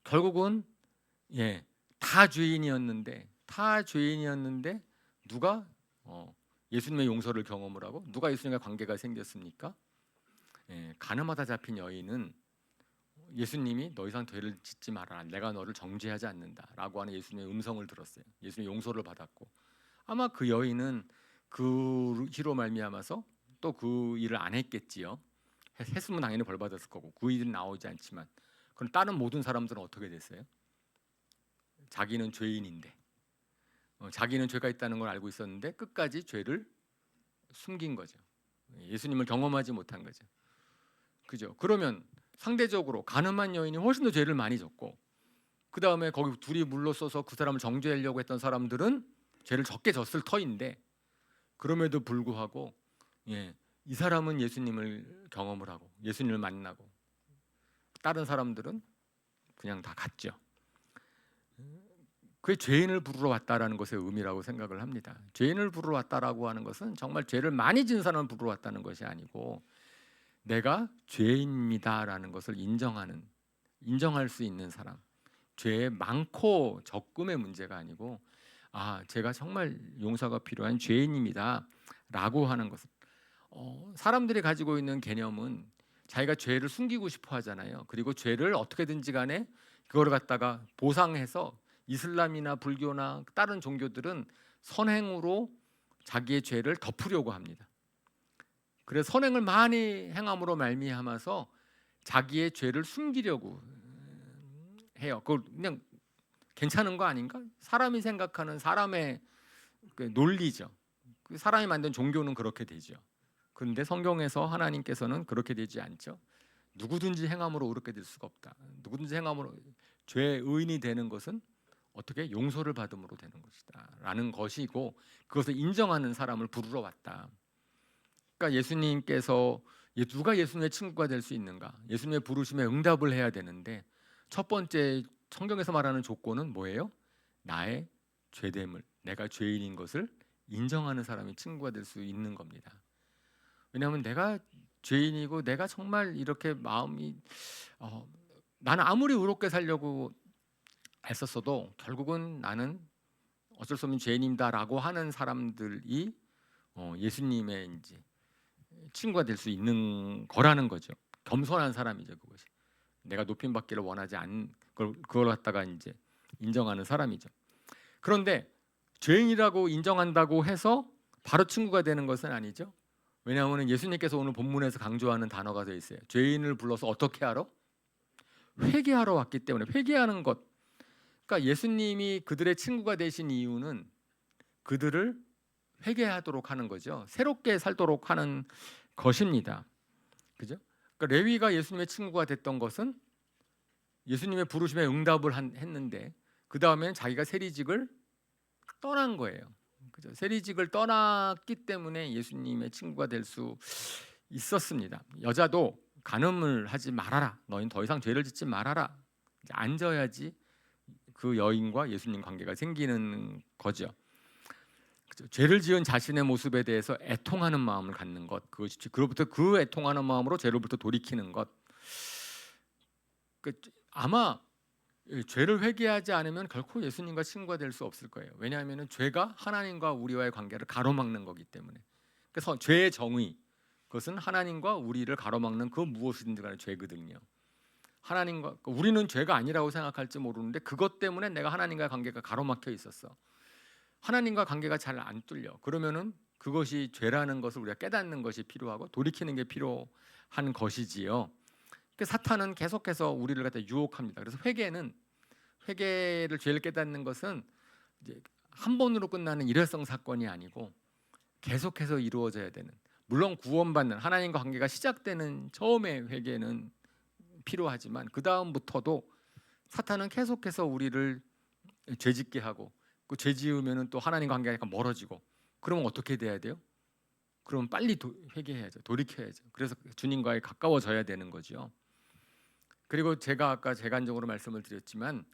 결국은 다 죄인이었는데 누가 예수님의 용서를 경험을 하고 누가 예수님과 관계가 생겼습니까? 가늠하다 잡힌 여인은 예수님이 더 이상 죄를 짓지 말아라, 내가 너를 정죄하지 않는다라고 하는 예수님의 음성을 들었어요. 예수님의 용서를 받았고, 아마 그 여인은 그 희로 말미암아서 또 그 일을 안 했겠지요. 했으면 당연히 벌 받았을 거고, 그 일은 나오지 않지만. 그럼 다른 모든 사람들은 어떻게 됐어요? 자기는 죄인인데 자기는 죄가 있다는 걸 알고 있었는데 끝까지 죄를 숨긴 거죠. 예수님을 경험하지 못한 거죠. 그죠? 그러면 상대적으로 가늠한 여인이 훨씬 더 죄를 많이 졌고, 그 다음에 거기 둘이 물러서서 그 사람을 정죄하려고 했던 사람들은 죄를 적게 졌을 터인데, 그럼에도 불구하고 이 사람은 예수님을 경험을 하고 예수님을 만나고 다른 사람들은 그냥 다 갔죠. 그게 죄인을 부르러 왔다라는 것의 의미라고 생각을 합니다. 죄인을 부르러 왔다라고 하는 것은 정말 죄를 많이 지은 사람을 부르러 왔다는 것이 아니고, 내가 죄인입니다라는 것을 인정할 수 있는 사람, 죄 많고 적음의 문제가 아니고 제가 정말 용서가 필요한 죄인입니다라고 하는 것을, 사람들이 가지고 있는 개념은 자기가 죄를 숨기고 싶어 하잖아요. 그리고 죄를 어떻게든지 간에 그거를 갖다가 보상해서, 이슬람이나 불교나 다른 종교들은 선행으로 자기의 죄를 덮으려고 합니다. 그래서 선행을 많이 행함으로 말미암아서 자기의 죄를 숨기려고 해요. 그걸 그냥 괜찮은 거 아닌가? 사람이 생각하는 사람의 논리죠. 사람이 만든 종교는 그렇게 되죠. 그런데 성경에서 하나님께서는 그렇게 되지 않죠. 누구든지 행함으로 그렇게 될 수가 없다. 누구든지 행함으로 죄의 의인이 되는 것은 어떻게 용서를 받음으로 되는 것이다 라는 것이고, 그것을 인정하는 사람을 부르러 왔다. 그러니까 예수님께서 누가 예수님의 친구가 될 수 있는가? 예수님의 부르심에 응답을 해야 되는데 첫 번째 성경에서 말하는 조건은 뭐예요? 나의 죄됨을, 내가 죄인인 것을 인정하는 사람이 친구가 될 수 있는 겁니다. 왜냐하면 내가 죄인이고 내가 정말 이렇게 마음이 나는 아무리 의롭게 살려고 애썼어도 결국은 나는 어쩔 수 없는 죄인입니다라고 하는 사람들이 예수님의 이제 친구가 될 수 있는 거라는 거죠. 겸손한 사람이죠. 그것이 내가 높임 받기를 원하지 않는 그걸 갖다가 이제 인정하는 사람이죠. 그런데 죄인이라고 인정한다고 해서 바로 친구가 되는 것은 아니죠. 왜냐하면 예수님께서 오늘 본문에서 강조하는 단어가 되어 있어요. 죄인을 불러서 어떻게 하러? 회개하러 왔기 때문에 회개하는 것. 그러니까 예수님이 그들의 친구가 되신 이유는 그들을 회개하도록 하는 거죠. 새롭게 살도록 하는 것입니다. 그죠? 그러니까 레위가 예수님의 친구가 됐던 것은 예수님의 부르심에 응답을 했는데 그 다음에는 자기가 세리직을 떠난 거예요. 그죠? 세리직을 떠났기 때문에 예수님의 친구가 될 수 있었습니다. 여자도 간음을 하지 말아라. 너희는 더 이상 죄를 짓지 말아라. 앉아야지 그 여인과 예수님 관계가 생기는 거죠. 그죠? 죄를 지은 자신의 모습에 대해서 애통하는 마음을 갖는 것, 그것이 그로부터 그 애통하는 마음으로 죄로부터 돌이키는 것. 아마 죄를 회개하지 않으면 결코 예수님과 친구가 될 수 없을 거예요. 왜냐하면 죄가 하나님과 우리와의 관계를 가로막는 거기 때문에. 그래서 죄의 정의, 그것은 하나님과 우리를 가로막는 그 무엇이든지 간에 죄거든요. 하나님과 우리는 죄가 아니라고 생각할지 모르는데 그것 때문에 내가 하나님과의 관계가 가로막혀 있었어. 하나님과 관계가 잘 안 뚫려. 그러면은 그것이 죄라는 것을 우리가 깨닫는 것이 필요하고 돌이키는 게 필요한 것이지요. 사탄은 계속해서 우리를 갖다 유혹합니다. 그래서 회개를 죄를 깨닫는 것은 이제 한 번으로 끝나는 일회성 사건이 아니고 계속해서 이루어져야 되는. 물론 구원받는 하나님과 관계가 시작되는 처음의 회개는 필요하지만 그 다음부터도 사탄은 계속해서 우리를 죄짓게 하고 그 죄 지으면은 또 하나님과 관계가 약간 멀어지고 그러면 어떻게 돼야 돼요? 그럼 빨리 회개해야죠. 돌이켜야죠. 그래서 주님과의 가까워져야 되는 거죠. 그리고 제가 아까 재간적으로 말씀을 드렸지만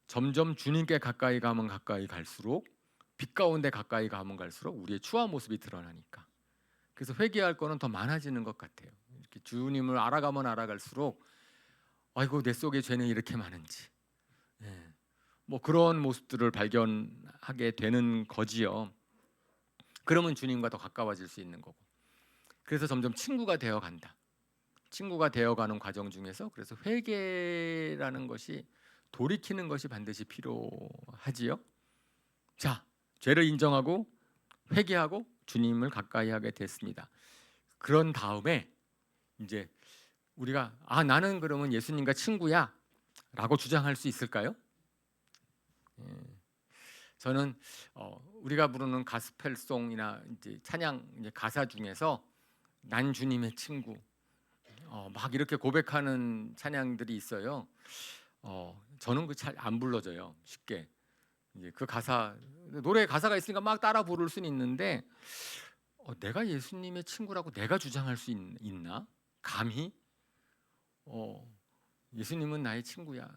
점점 주님께 가까이 가면 가까이 갈수록 빛 가운데 가까이 가면 갈수록 우리의 추한 모습이 드러나니까. 그래서 회개할 거는 더 많아지는 것 같아요. 이렇게 주님을 알아가면 알아갈수록 아이고 내 속에 죄는 이렇게 많은지, 뭐 그런 모습들을 발견하게 되는 거지요. 그러면 주님과 더 가까워질 수 있는 거고. 그래서 점점 친구가 되어 간다. 친구가 되어가는 과정 중에서 그래서 회개라는 것이 돌이키는 것이 반드시 필요하지요. 자, 죄를 인정하고 회개하고 주님을 가까이 하게 됐습니다. 그런 다음에 이제 우리가 나는 그러면 예수님과 친구야 라고 주장할 수 있을까요? 저는 우리가 부르는 가스펠송이나 이제 찬양 이제 가사 중에서 난 주님의 친구 막 이렇게 고백하는 찬양들이 있어요. 저는 그 잘 안 불러져요. 쉽게. 이제 그 노래 가사가 있으니까 막 따라 부를 수는 있는데 내가 예수님의 친구라고 내가 주장할 수 있나? 감히? 예수님은 나의 친구야.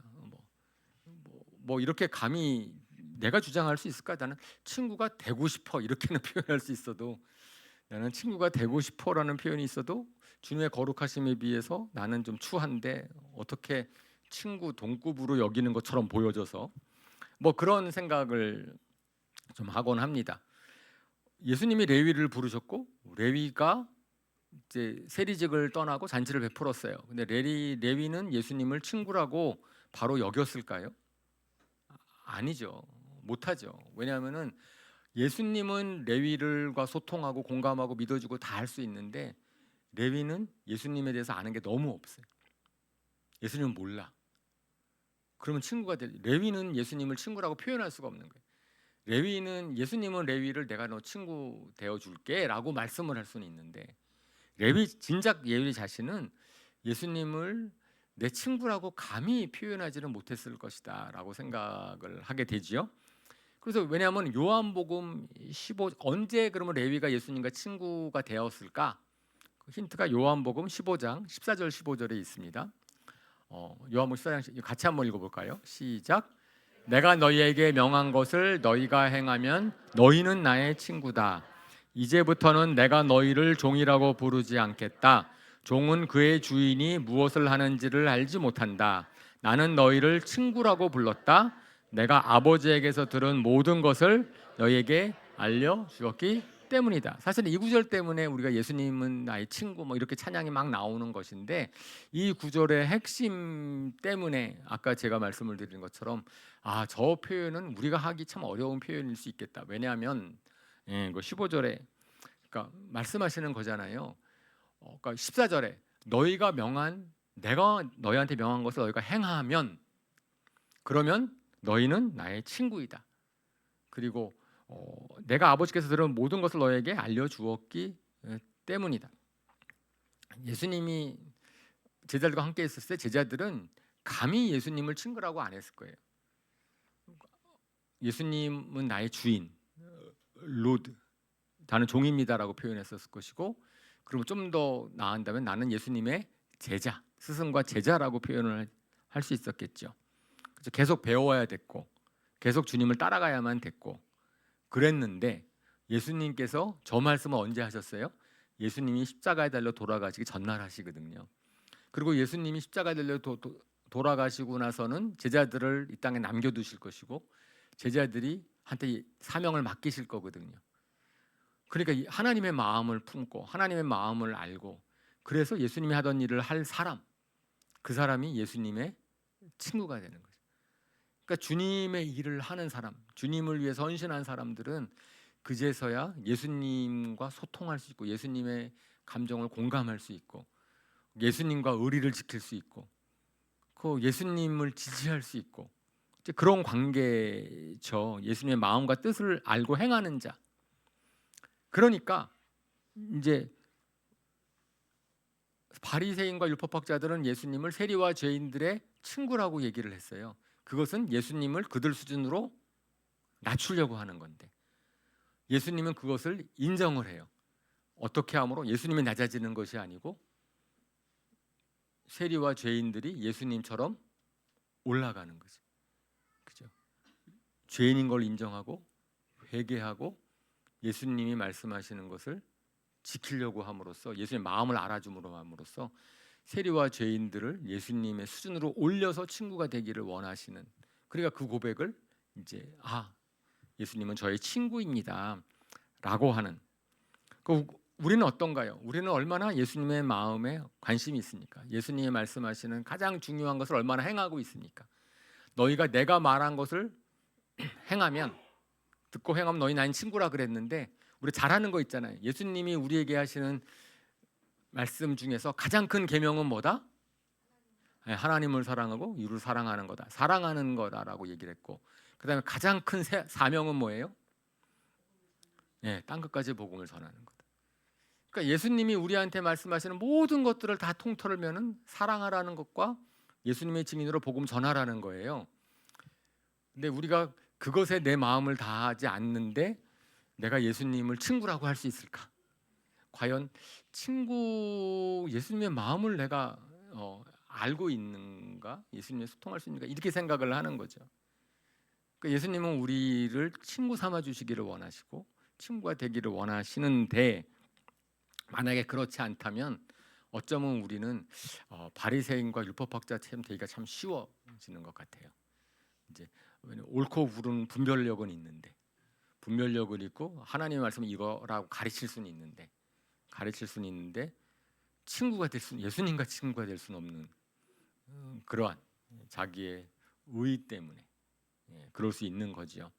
뭐 이렇게 감히 내가 주장할 수 있을까? 나는 친구가 되고 싶어 이렇게는 표현할 수 있어도 나는 친구가 되고 싶어라는 표현이 있어도 주님의 거룩하심에 비해서 나는 좀 추한데 어떻게 친구 동급으로 여기는 것처럼 보여져서 뭐 그런 생각을 좀 하곤 합니다. 예수님이 레위를 부르셨고 레위가 이제 세리직을 떠나고 잔치를 베풀었어요. 근데 레위는 예수님을 친구라고 바로 여겼을까요? 아니죠. 못하죠. 왜냐하면은 예수님은 레위들과 소통하고 공감하고 믿어주고 다 할 수 있는데 레위는 예수님에 대해서 아는 게 너무 없어요. 예수님은 몰라. 그러면 레위는 예수님을 친구라고 표현할 수가 없는 거예요. 예수님은 레위를 내가 너 친구 되어 줄게라고 말씀을 할 수는 있는데 진작 레위 자신은 예수님을 내 친구라고 감히 표현하지는 못했을 것이다라고 생각을 하게 되지요. 그래서 왜냐하면 요한복음 15 언제 그러면 레위가 예수님과 친구가 되었을까? 그 힌트가 요한복음 15장 14절 15절에 있습니다. 요한복음 14장 같이 한번 읽어볼까요? 시작. 내가 너희에게 명한 것을 너희가 행하면 너희는 나의 친구다. 이제부터는 내가 너희를 종이라고 부르지 않겠다. 종은 그의 주인이 무엇을 하는지를 알지 못한다. 나는 너희를 친구라고 불렀다. 내가 아버지에게서 들은 모든 것을 너희에게 알려주었기 때문이다. 사실 이 구절 때문에 우리가 예수님은 나의 친구 뭐 이렇게 찬양이 막 나오는 것인데, 이 구절의 핵심 때문에 아까 제가 말씀을 드린 것처럼 저 표현은 우리가 하기 참 어려운 표현일 수 있겠다. 왜냐하면 그 15절에 그러니까 말씀하시는 거잖아요. 그러니까 14절에 내가 너희한테 명한 것을 너희가 행하면 그러면 너희는 나의 친구이다. 그리고 내가 아버지께서 들은 모든 것을 너에게 알려주었기 때문이다. 예수님이 제자들과 함께 있었을 때 제자들은 감히 예수님을 친구라고 안 했을 거예요. 예수님은 나의 주인, 로드, 나는 종입니다라고 표현했었을 것이고, 그리고 좀 더 나아간다면 나는 예수님의 제자, 스승과 제자라고 표현을 할 수 있었겠죠. 그래서 계속 배워야 됐고 계속 주님을 따라가야만 됐고 그랬는데, 예수님께서 저 말씀을 언제 하셨어요? 예수님이 십자가에 달려 돌아가시기 전날 하시거든요. 그리고 예수님이 십자가에 달려 돌아가시고 나서는 제자들을 이 땅에 남겨두실 것이고 제자들이 한테 사명을 맡기실 거거든요. 그러니까 하나님의 마음을 품고 하나님의 마음을 알고, 그래서 예수님이 하던 일을 할 사람, 그 사람이 예수님의 친구가 되는 거죠. 그러니까 주님의 일을 하는 사람, 주님을 위해서 헌신한 사람들은 그제서야 예수님과 소통할 수 있고 예수님의 감정을 공감할 수 있고 예수님과 의리를 지킬 수 있고 그 예수님을 지지할 수 있고 이제 그런 관계죠. 예수님의 마음과 뜻을 알고 행하는 자. 그러니까 이제 바리새인과 율법학자들은 예수님을 세리와 죄인들의 친구라고 얘기를 했어요. 그것은 예수님을 그들 수준으로 낮추려고 하는 건데, 예수님은 그것을 인정을 해요. 어떻게 함으로? 예수님이 낮아지는 것이 아니고 세리와 죄인들이 예수님처럼 올라가는 거죠. 그죠? 죄인인 걸 인정하고 회개하고 예수님이 말씀하시는 것을 지키려고 함으로써, 예수님의 마음을 알아줌으로 함으로써 세리와 죄인들을 예수님의 수준으로 올려서 친구가 되기를 원하시는, 그러니까 그 고백을 이제 예수님은 저의 친구입니다 라고 하는. 우리는 어떤가요? 우리는 얼마나 예수님의 마음에 관심이 있습니까? 예수님이 말씀하시는 가장 중요한 것을 얼마나 행하고 있습니까? 너희가 내가 말한 것을 행하면, 듣고 행하면 너희 나인 친구라 그랬는데, 우리 잘하는 거 있잖아요. 예수님이 우리에게 하시는 말씀 중에서 가장 큰 계명은 뭐다? 하나님을 사랑하고 이웃을 사랑하는 거다. 사랑하는 거다라고 얘기를 했고, 그다음에 가장 큰 사명은 뭐예요? 땅 끝까지 복음을 전하는 거다. 그러니까 예수님이 우리한테 말씀하시는 모든 것들을 다 통틀면은 사랑하라는 것과 예수님의 증인으로 복음 전하라는 거예요. 근데 우리가 그것에 내 마음을 다하지 않는데 내가 예수님을 친구라고 할 수 있을까? 과연 예수님의 마음을 내가 알고 있는가? 예수님의 소통할 수 있는가? 이렇게 생각을 하는 거죠. 그러니까 예수님은 우리를 친구 삼아 주시기를 원하시고 친구가 되기를 원하시는데, 만약에 그렇지 않다면 어쩌면 우리는 바리새인과 율법학자처럼 되기가 참 쉬워지는 것 같아요. 이제 옳고 그른 분별력은 있는데, 분별력은 있고 하나님의 말씀은 이거라고 가르칠 수는 있는데 친구가 될 수는, 예수님과 친구가 될 수는 없는 그러한 자기의 의 때문에 그럴 수 있는 거지요.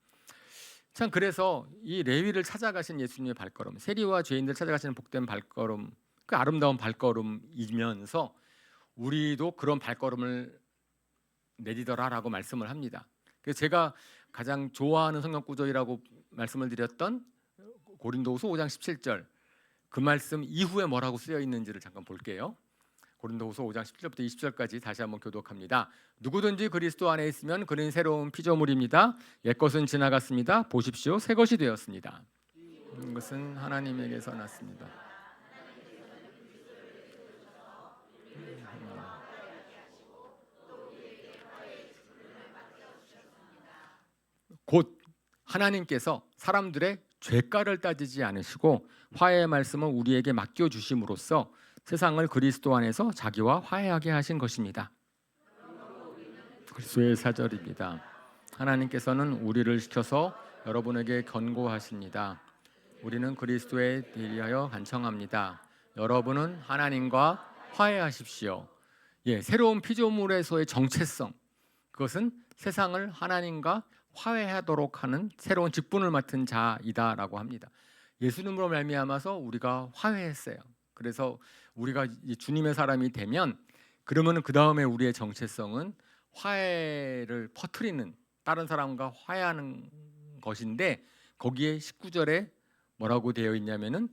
참, 그래서 이 레위를 찾아가신 예수님의 발걸음, 세리와 죄인들 찾아가시는 복된 발걸음, 그 아름다운 발걸음이면서 우리도 그런 발걸음을 내디더라라고 말씀을 합니다. 그래서 제가 가장 좋아하는 성경 구절이라고 말씀을 드렸던 고린도후서 5장 17절, 그 말씀 이후에 뭐라고 쓰여 있는지를 잠깐 볼게요. 고린도후서 5장 17절부터 20절까지 다시 한번 교독합니다. 누구든지 그리스도 안에 있으면 그는 새로운 피조물입니다. 옛것은 지나갔습니다. 보십시오, 새 것이 되었습니다. 이것은 하나님에게서 났습니다. 곧 하나님께서 사람들의 죄가를 따지지 않으시고 화해의 말씀을 우리에게 맡겨주심으로써 세상을 그리스도 안에서 자기와 화해하게 하신 것입니다. 그리스도의 사절입니다. 하나님께서는 우리를 시켜서 여러분에게 권고하십니다. 우리는 그리스도에 대리하여 간청합니다. 여러분은 하나님과 화해하십시오. 새로운 피조물에서의 정체성, 그것은 세상을 하나님과 화해하도록 하는 새로운 직분을 맡은 자이다라고 합니다. 예수님으로 말미암아서 우리가 화해했어요. 그래서 우리가 주님의 사람이 되면 그러면 그 다음에 우리의 정체성은 화해를 퍼뜨리는, 다른 사람과 화해하는 것인데, 거기에 19절에 뭐라고 되어 있냐면은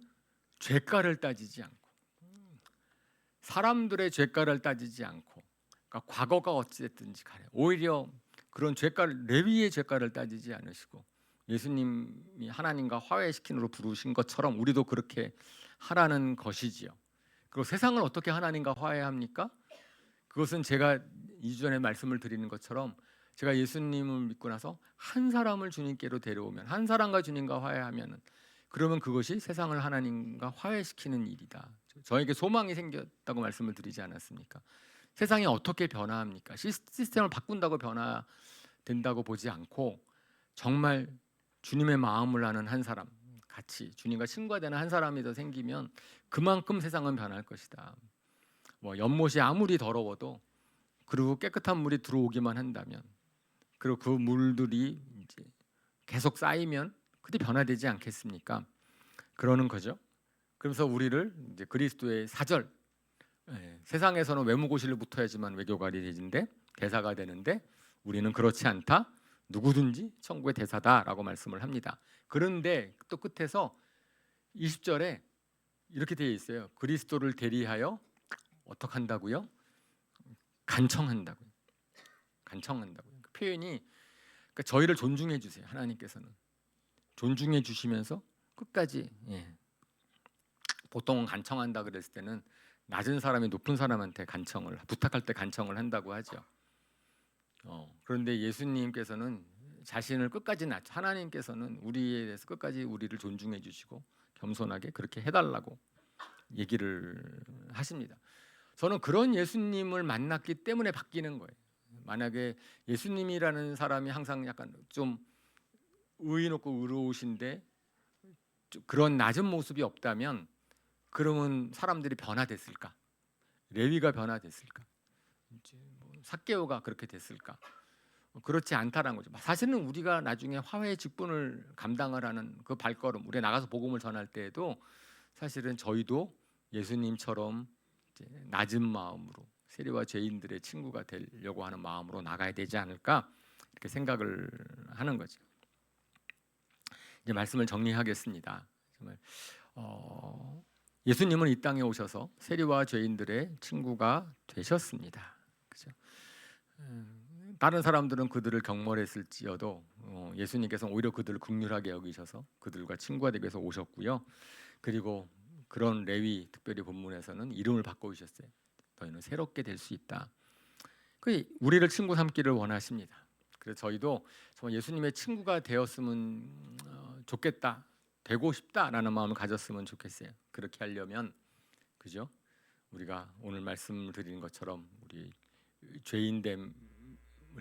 죄가를 따지지 않고, 사람들의 죄가를 따지지 않고, 그러니까 과거가 어찌됐든지 간에 오히려 그런 죄가를, 레위의 죄가를 따지지 않으시고 예수님이 하나님과 화해시키는으로 부르신 것처럼 우리도 그렇게 하라는 것이지요. 그리고 세상을 어떻게 하나님과 화해합니까? 그것은 제가 2주 전에 말씀을 드리는 것처럼, 제가 예수님을 믿고 나서 한 사람을 주님께로 데려오면, 한 사람과 주님과 화해하면은, 그러면 그것이 세상을 하나님과 화해시키는 일이다. 저에게 소망이 생겼다고 말씀을 드리지 않았습니까? 세상이 어떻게 변화합니까? 시스템을 바꾼다고 변화된다고 보지 않고, 정말 주님의 마음을 아는 한 사람, 같이 주님과 친구가 되는 한 사람이 더 생기면 그만큼 세상은 변할 것이다. 연못이 아무리 더러워도, 그리고 깨끗한 물이 들어오기만 한다면, 그리고 그 물들이 이제 계속 쌓이면 그때 변화되지 않겠습니까? 그러는 거죠. 그래서 우리를 이제 그리스도의 사절, 세상에서는 외무고시를 붙어야지만 외교관이 되는데, 대사가 되는데, 우리는 그렇지 않다. 누구든지 천국의 대사다라고 말씀을 합니다. 그런데 또 끝에서 20절에 이렇게 되어 있어요. 그리스도를 대리하여 어떻게 한다고요? 간청한다고요. 간청한다고요. 그 표현이, 그러니까 저희를 존중해 주세요. 하나님께서는 존중해 주시면서 끝까지, 보통은 간청한다 그랬을 때는 낮은 사람이 높은 사람한테 간청을, 부탁할 때 간청을 한다고 하죠. 그런데 예수님께서는 자신을 끝까지 낮춰, 하나님께서는 우리에 대해서 끝까지 우리를 존중해 주시고 겸손하게 그렇게 해달라고 얘기를 하십니다. 저는 그런 예수님을 만났기 때문에 바뀌는 거예요. 만약에 예수님이라는 사람이 항상 약간 좀 의의 높고 의로우신데 그런 낮은 모습이 없다면, 그러면 사람들이 변화됐을까? 레위가 변화됐을까? 삭개오가 그렇게 됐을까? 그렇지 않다라는 거죠. 사실은 우리가 나중에 화해의 직분을 감당을 하는 그 발걸음, 우리가 나가서 복음을 전할 때에도 사실은 저희도 예수님처럼 이제 낮은 마음으로 세리와 죄인들의 친구가 되려고 하는 마음으로 나가야 되지 않을까, 이렇게 생각을 하는 거죠. 이제 말씀을 정리하겠습니다. 정말 예수님은 이 땅에 오셔서 세리와 죄인들의 친구가 되셨습니다. 그렇죠? 다른 사람들은 그들을 경멸했을지어도 예수님께서는 오히려 그들을 긍휼하게 여기셔서 그들과 친구가 되기 위해서 오셨고요. 그리고 그런 레위, 특별히 본문에서는 이름을 바꿔주셨어요. 너희는 새롭게 될 수 있다. 우리를 친구 삼기를 원하십니다. 그래서 저희도 정말 예수님의 친구가 되었으면 좋겠다, 되고 싶다라는 마음을 가졌으면 좋겠어요. 그렇게 하려면, 그죠? 우리가 오늘 말씀을 드리는 것처럼 우리 죄인됨을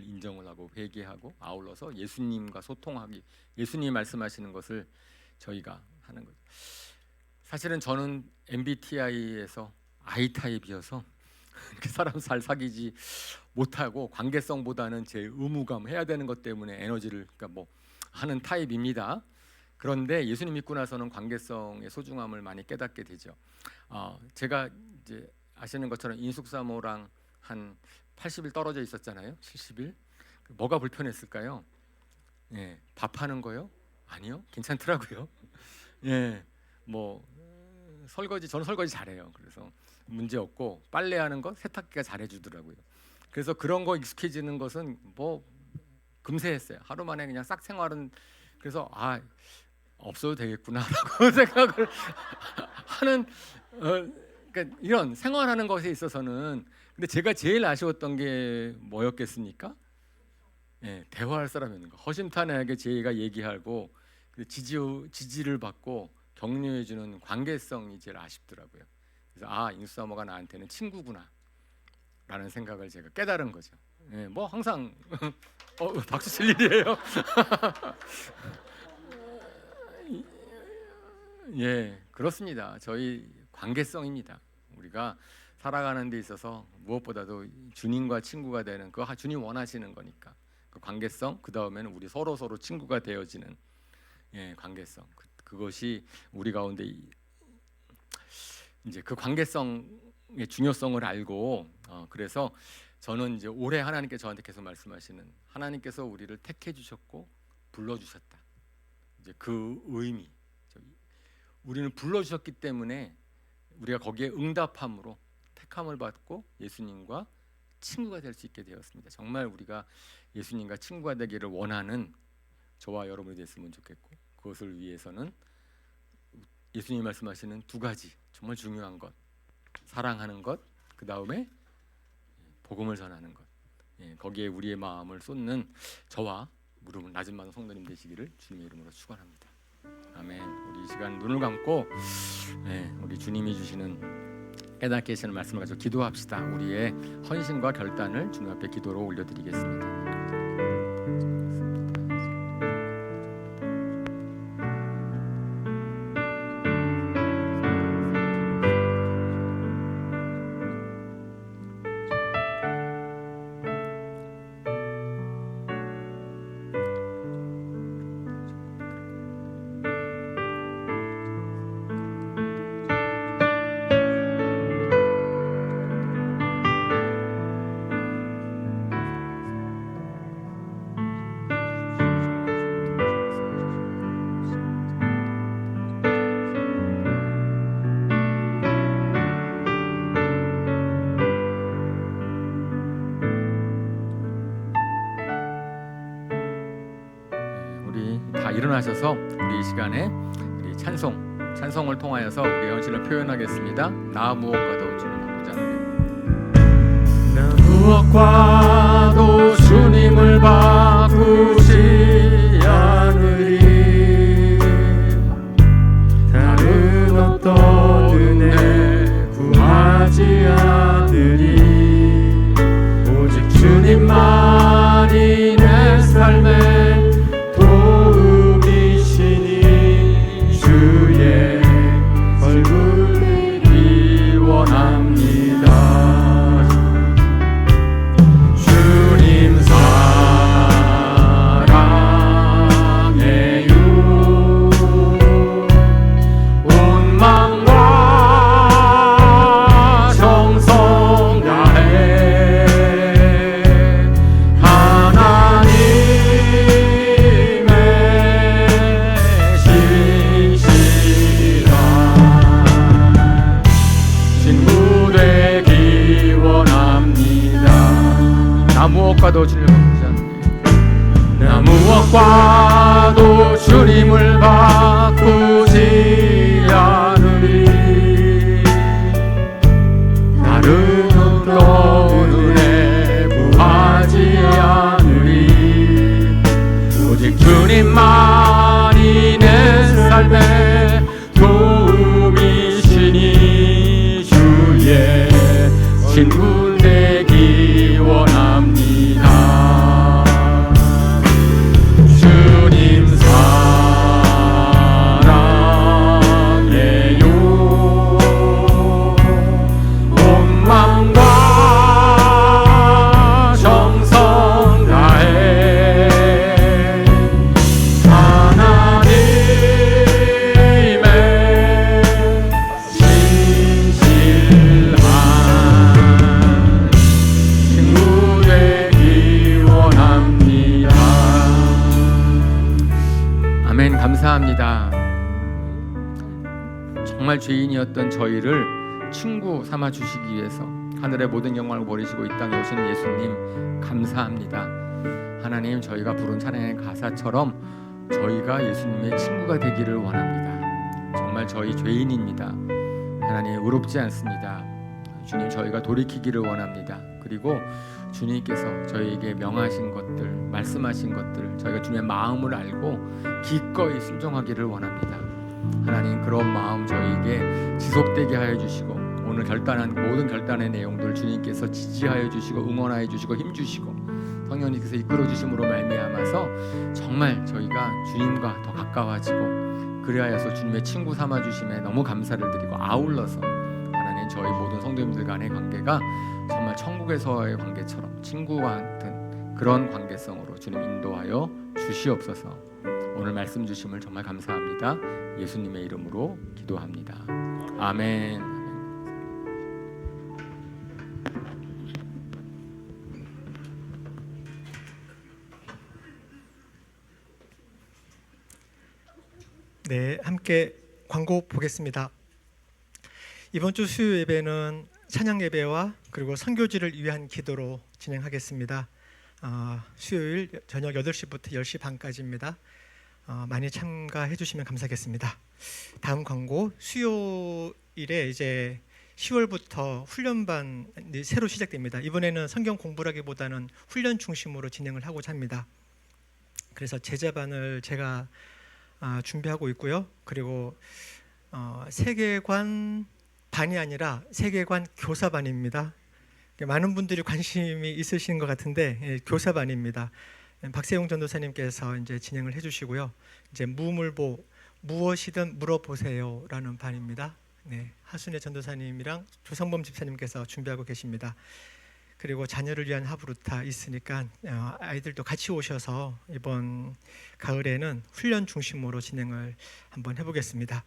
인정을 하고 회개하고, 아울러서 예수님과 소통하기, 예수님이 말씀하시는 것을 저희가 하는 거죠. 사실은 저는 MBTI에서 I타입이어서 그 사람 잘 사귀지 못하고, 관계성보다는 제 의무감, 해야 되는 것 때문에 에너지를 하는 타입입니다. 그런데 예수님 믿고 나서는 관계성의 소중함을 많이 깨닫게 되죠. 제가 이제 아시는 것처럼 인숙사모랑 한 80일 떨어져 있었잖아요. 70일. 뭐가 불편했을까요? 밥하는 거요? 아니요, 괜찮더라고요. 설거지, 저는 설거지 잘해요. 그래서 문제 없고, 빨래하는 거 세탁기가 잘해주더라고요. 그래서 그런 거 익숙해지는 것은 금세 했어요. 하루 만에 그냥 싹 생활은. 그래서 없어도 되겠구나라고 생각을 하는, 그러니까 이런 생활하는 것에 있어서는. 근데 제가 제일 아쉬웠던 게 뭐였겠습니까? 대화할 사람이 있는 거. 허심탄회하게 제가 얘기하고 지지를 받고 격려해주는 관계성이 제일 아쉽더라고요. 그래서 인수사모가 나한테는 친구구나 라는 생각을 제가 깨달은 거죠. 예, 뭐 항상 박수 칠 일이에요. 예, 그렇습니다. 저희 관계성입니다. 우리가 살아가는 데 있어서 무엇보다도 주님과 친구가 되는, 그거 주님 원하시는 거니까 그 관계성, 그 다음에는 우리 서로 친구가 되어지는 관계성, 그것이 우리 가운데 이제 그 관계성의 중요성을 알고 그래서 저는 이제 올해 하나님께 저한테 계속 말씀하시는, 하나님께서 우리를 택해 주셨고 불러 주셨다. 이제 그 의미, 우리는 불러 주셨기 때문에 우리가 거기에 응답함으로 택함을 받고 예수님과 친구가 될 수 있게 되었습니다. 정말 우리가 예수님과 친구가 되기를 원하는 저와 여러분이 됐으면 좋겠고, 그것을 위해서는 예수님이 말씀하시는 두 가지 정말 중요한 것, 사랑하는 것, 그 다음에 복음을 전하는 것, 거기에 우리의 마음을 쏟는 저와 무릎을 낮은 마음 성도님 되시기를 주님의 이름으로 축원합니다. 아멘. 우리 이 시간 눈을 감고 우리 주님이 주시는 깨닫게 하시는 말씀을 가지고 기도합시다. 우리의 헌신과 결단을 주님 앞에 기도로 올려드리겠습니다. 일어나셔서 우리 이 시간에 우리 찬송을 통하여서 우리 헌신을 표현하겠습니다. 나 무엇과도 주님을 바꾸지 않으리. 나 무엇과도 주님을 바꾸지 않으리. 다른 어떤 은혜 구하지 않으리. 오직 주님만이 내 삶에 나 무엇과도 주님을 바꾸지 않으리. 다른 어떤 은혜 구하지 않으리. 오직 주님만이 내 삶의 도움이시니 주의 친구 되기 원합니다. 감사합니다. 정말 죄인이었던 저희를 친구 삼아 주시기 위해서 하늘의 모든 영광을 버리시고 이 땅에 오신 예수님 감사합니다. 하나님, 저희가 부른 찬양의 가사처럼 저희가 예수님의 친구가 되기를 원합니다. 정말 저희 죄인입니다. 하나님, 의롭지 않습니다. 주님, 저희가 돌이키기를 원합니다. 그리고 주님께서 저희에게 명하신 것들, 말씀하신 것들, 저희가 주님의 마음을 알고 기꺼이 순종하기를 원합니다. 하나님, 그런 마음 저희에게 지속되게 하여 주시고 오늘 결단한 모든 결단의 내용들 주님께서 지지하여 주시고 응원하여 주시고 힘 주시고 성령님께서 이끌어 주심으로 말미암아서 정말 저희가 주님과 더 가까워지고 그리하여서 주님의 친구 삼아 주심에 너무 감사를 드리고 아울러서 하나님 저희 모든 성도님들 간의 관계가 정말 천국에서의 관계처럼 친구와 같은 그런 관계성으로 주님 인도하여 주시옵소서. 오늘 말씀 주심을 정말 감사합니다. 예수님의 이름으로 기도합니다. 아멘. 네, 함께 광고 보겠습니다. 이번 주 수요 예배는 찬양 예배와 그리고 선교지를 위한 기도로 진행하겠습니다. 수요일 저녁 8시부터 10시 반까지입니다. 많이 참가해 주시면 감사하겠습니다. 다음 광고, 수요일에 이제 10월부터 훈련반 새로 시작됩니다. 이번에는 성경 공부라기보다는 훈련 중심으로 진행을 하고자 합니다. 그래서 제자반을 제가 준비하고 있고요. 그리고 세계관 반이 아니라 세계관 교사반입니다. 많은 분들이 관심이 있으신 것 같은데 교사반입니다. 박세용 전도사님께서 이제 진행을 해주시고요. 이제 무물보 무엇이든 물어보세요라는 반입니다. 네, 하순의 전도사님이랑 조성범 집사님께서 준비하고 계십니다. 그리고 자녀를 위한 하브루타 있으니까 아이들도 같이 오셔서 이번 가을에는 훈련 중심으로 진행을 한번 해보겠습니다.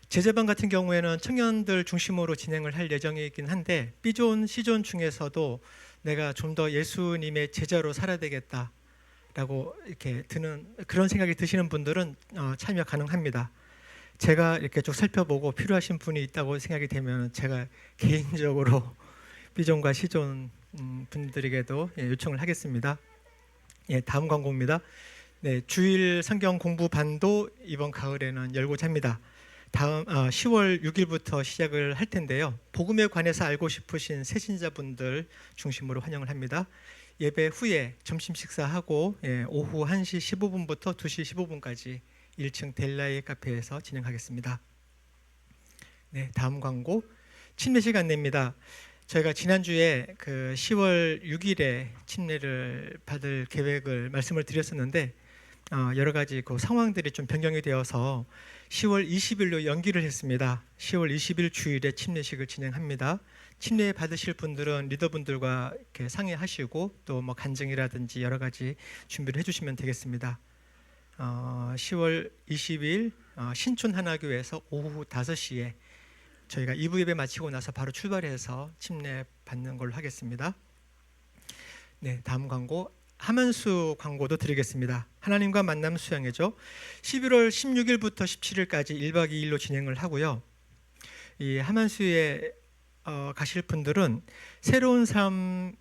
제자반 같은 경우에는 청년들 중심으로 진행을 할 예정이긴 한데 B존, C존 중에서도 내가 좀 더 예수님의 제자로 살아야 되겠다라고 이렇게 드는 그런 생각이 드시는 분들은 참여 가능합니다. 제가 이렇게 쭉 살펴보고 필요하신 분이 있다고 생각이 되면 제가 개인적으로 B존과 C존 분들에게도 요청을 하겠습니다. 다음 광고입니다. 네, 주일 성경 공부반도 이번 가을에는 열고자 합니다. 다음 10월 6일부터 시작을 할 텐데요. 복음에 관해서 알고 싶으신 새신자분들 중심으로 환영을 합니다. 예배 후에 점심 식사하고 오후 1시 15분부터 2시 15분까지 1층 델라이 카페에서 진행하겠습니다. 네, 다음 광고 침례식 안내입니다. 저희가 지난주에 그 10월 6일에 침례를 받을 계획을 말씀을 드렸었는데 여러 가지 그 상황들이 좀 변경이 되어서 10월 20일로 연기를 했습니다. 10월 20일 주일에 침례식을 진행합니다. 침례 받으실 분들은 리더분들과 이렇게 상의하시고 또 뭐 간증이라든지 여러 가지 준비를 해주시면 되겠습니다. 10월 20일 신촌 하나교회에서 오후 5시에 저희가 2부 예배 마치고 나서 바로 출발해서 침례 받는 걸로 하겠습니다. 네, 다음 광고 하만수 광고도 드리겠습니다. 하나님과 만남 수양회죠. 11월 16일부터 17일까지 1박 2일로 진행을 하고요. 이 하만수에 가실 분들은 새로운 삶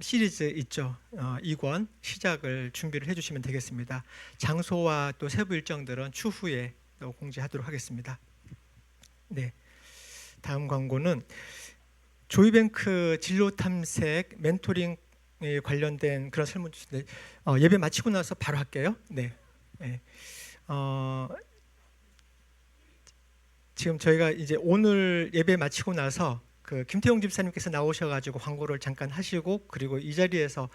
시리즈 있죠. 2권 시작을 준비를 해주시면 되겠습니다. 장소와 또 세부 일정들은 추후에 또 공지하도록 하겠습니다. 네, 다음 광고는 조이뱅크 진로 탐색 멘토링 관련된 그런 설문 주신데 예배 마치고 나서 바로 할게요. 네. 지금 저희가 이제 오늘 예배 마치고 나서 그 김태용 집사님께서 나오셔가지고 광고를 잠깐 하시고 그리고 이 자리에서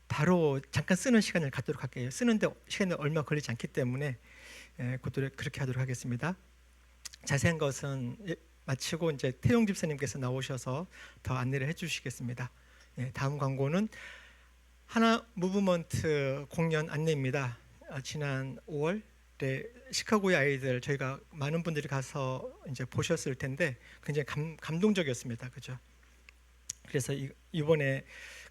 바로 잠깐 쓰는 시간을 갖도록 할게요. 쓰는데 시간이 얼마 걸리지 않기 때문에 그렇게 하도록 하겠습니다. 자세한 것은 마치고 이제 태용 집사님께서 나오셔서 더 안내를 해주시겠습니다. 다음 광고는 하나 무브먼트 공연 안내입니다. 지난 5월에 시카고의 아이들 저희가 많은 분들이 가서 이제 보셨을 텐데 굉장히 감동적이었습니다. 그죠? 그래서 이번에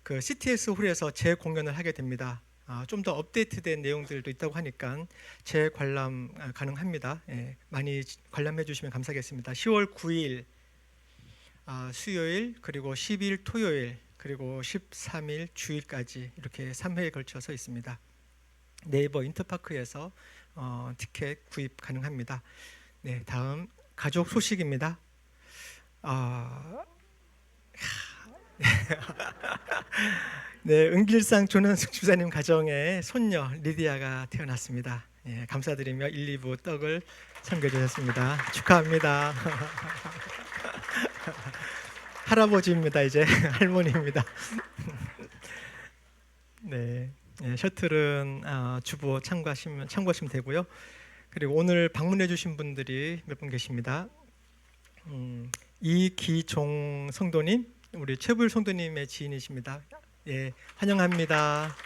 그 CTS 홀에서 재공연을 하게 됩니다. 좀 더 업데이트된 내용들도 있다고 하니까 재관람 가능합니다. 많이 관람해 주시면 감사하겠습니다. 10월 9일 수요일 그리고 10일 토요일 그리고 13일 주일까지 이렇게 3회에 걸쳐서 있습니다. 네이버 인터파크에서 티켓 구입 가능합니다. 네, 다음 가족 소식입니다. 네, 은길상 조는숙 집사님 가정에 손녀 리디아가 태어났습니다. 감사드리며 1, 2부 떡을 섬겨주셨습니다. 축하합니다. 할아버지입니다. 이제 할머니입니다. 네, 셔틀은 주보 참고하시면 되고요. 그리고 오늘 방문해주신 분들이 몇 분 계십니다. 이기종 성도님, 우리 최불 성도님의 지인이십니다. 예, 환영합니다.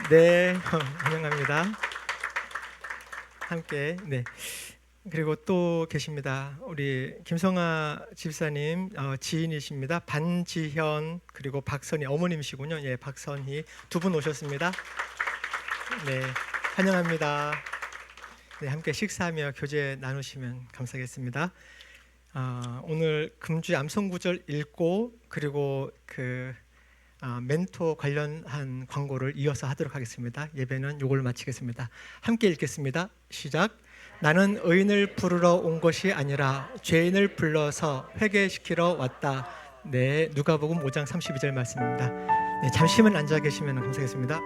네, 환영합니다. 함께. 네. 그리고 또 계십니다. 우리 김성아 집사님 지인이십니다. 반지현 그리고 박선희 어머님이시군요. 예, 박선희 두 분 오셨습니다. 네, 환영합니다. 네, 함께 식사하며 교제 나누시면 감사하겠습니다. 오늘 금주의 암송구절 읽고 그리고 멘토 관련한 광고를 이어서 하도록 하겠습니다. 예배는 요걸 마치겠습니다. 함께 읽겠습니다. 시작. 나는 의인을 부르러 온 것이 아니라 죄인을 불러서 회개시키러 왔다. 네, 누가복음 5장 32절 말씀입니다. 네, 잠시만 앉아 계시면 감사하겠습니다.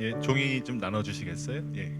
예, 종이 좀 나눠 주시겠어요? 예.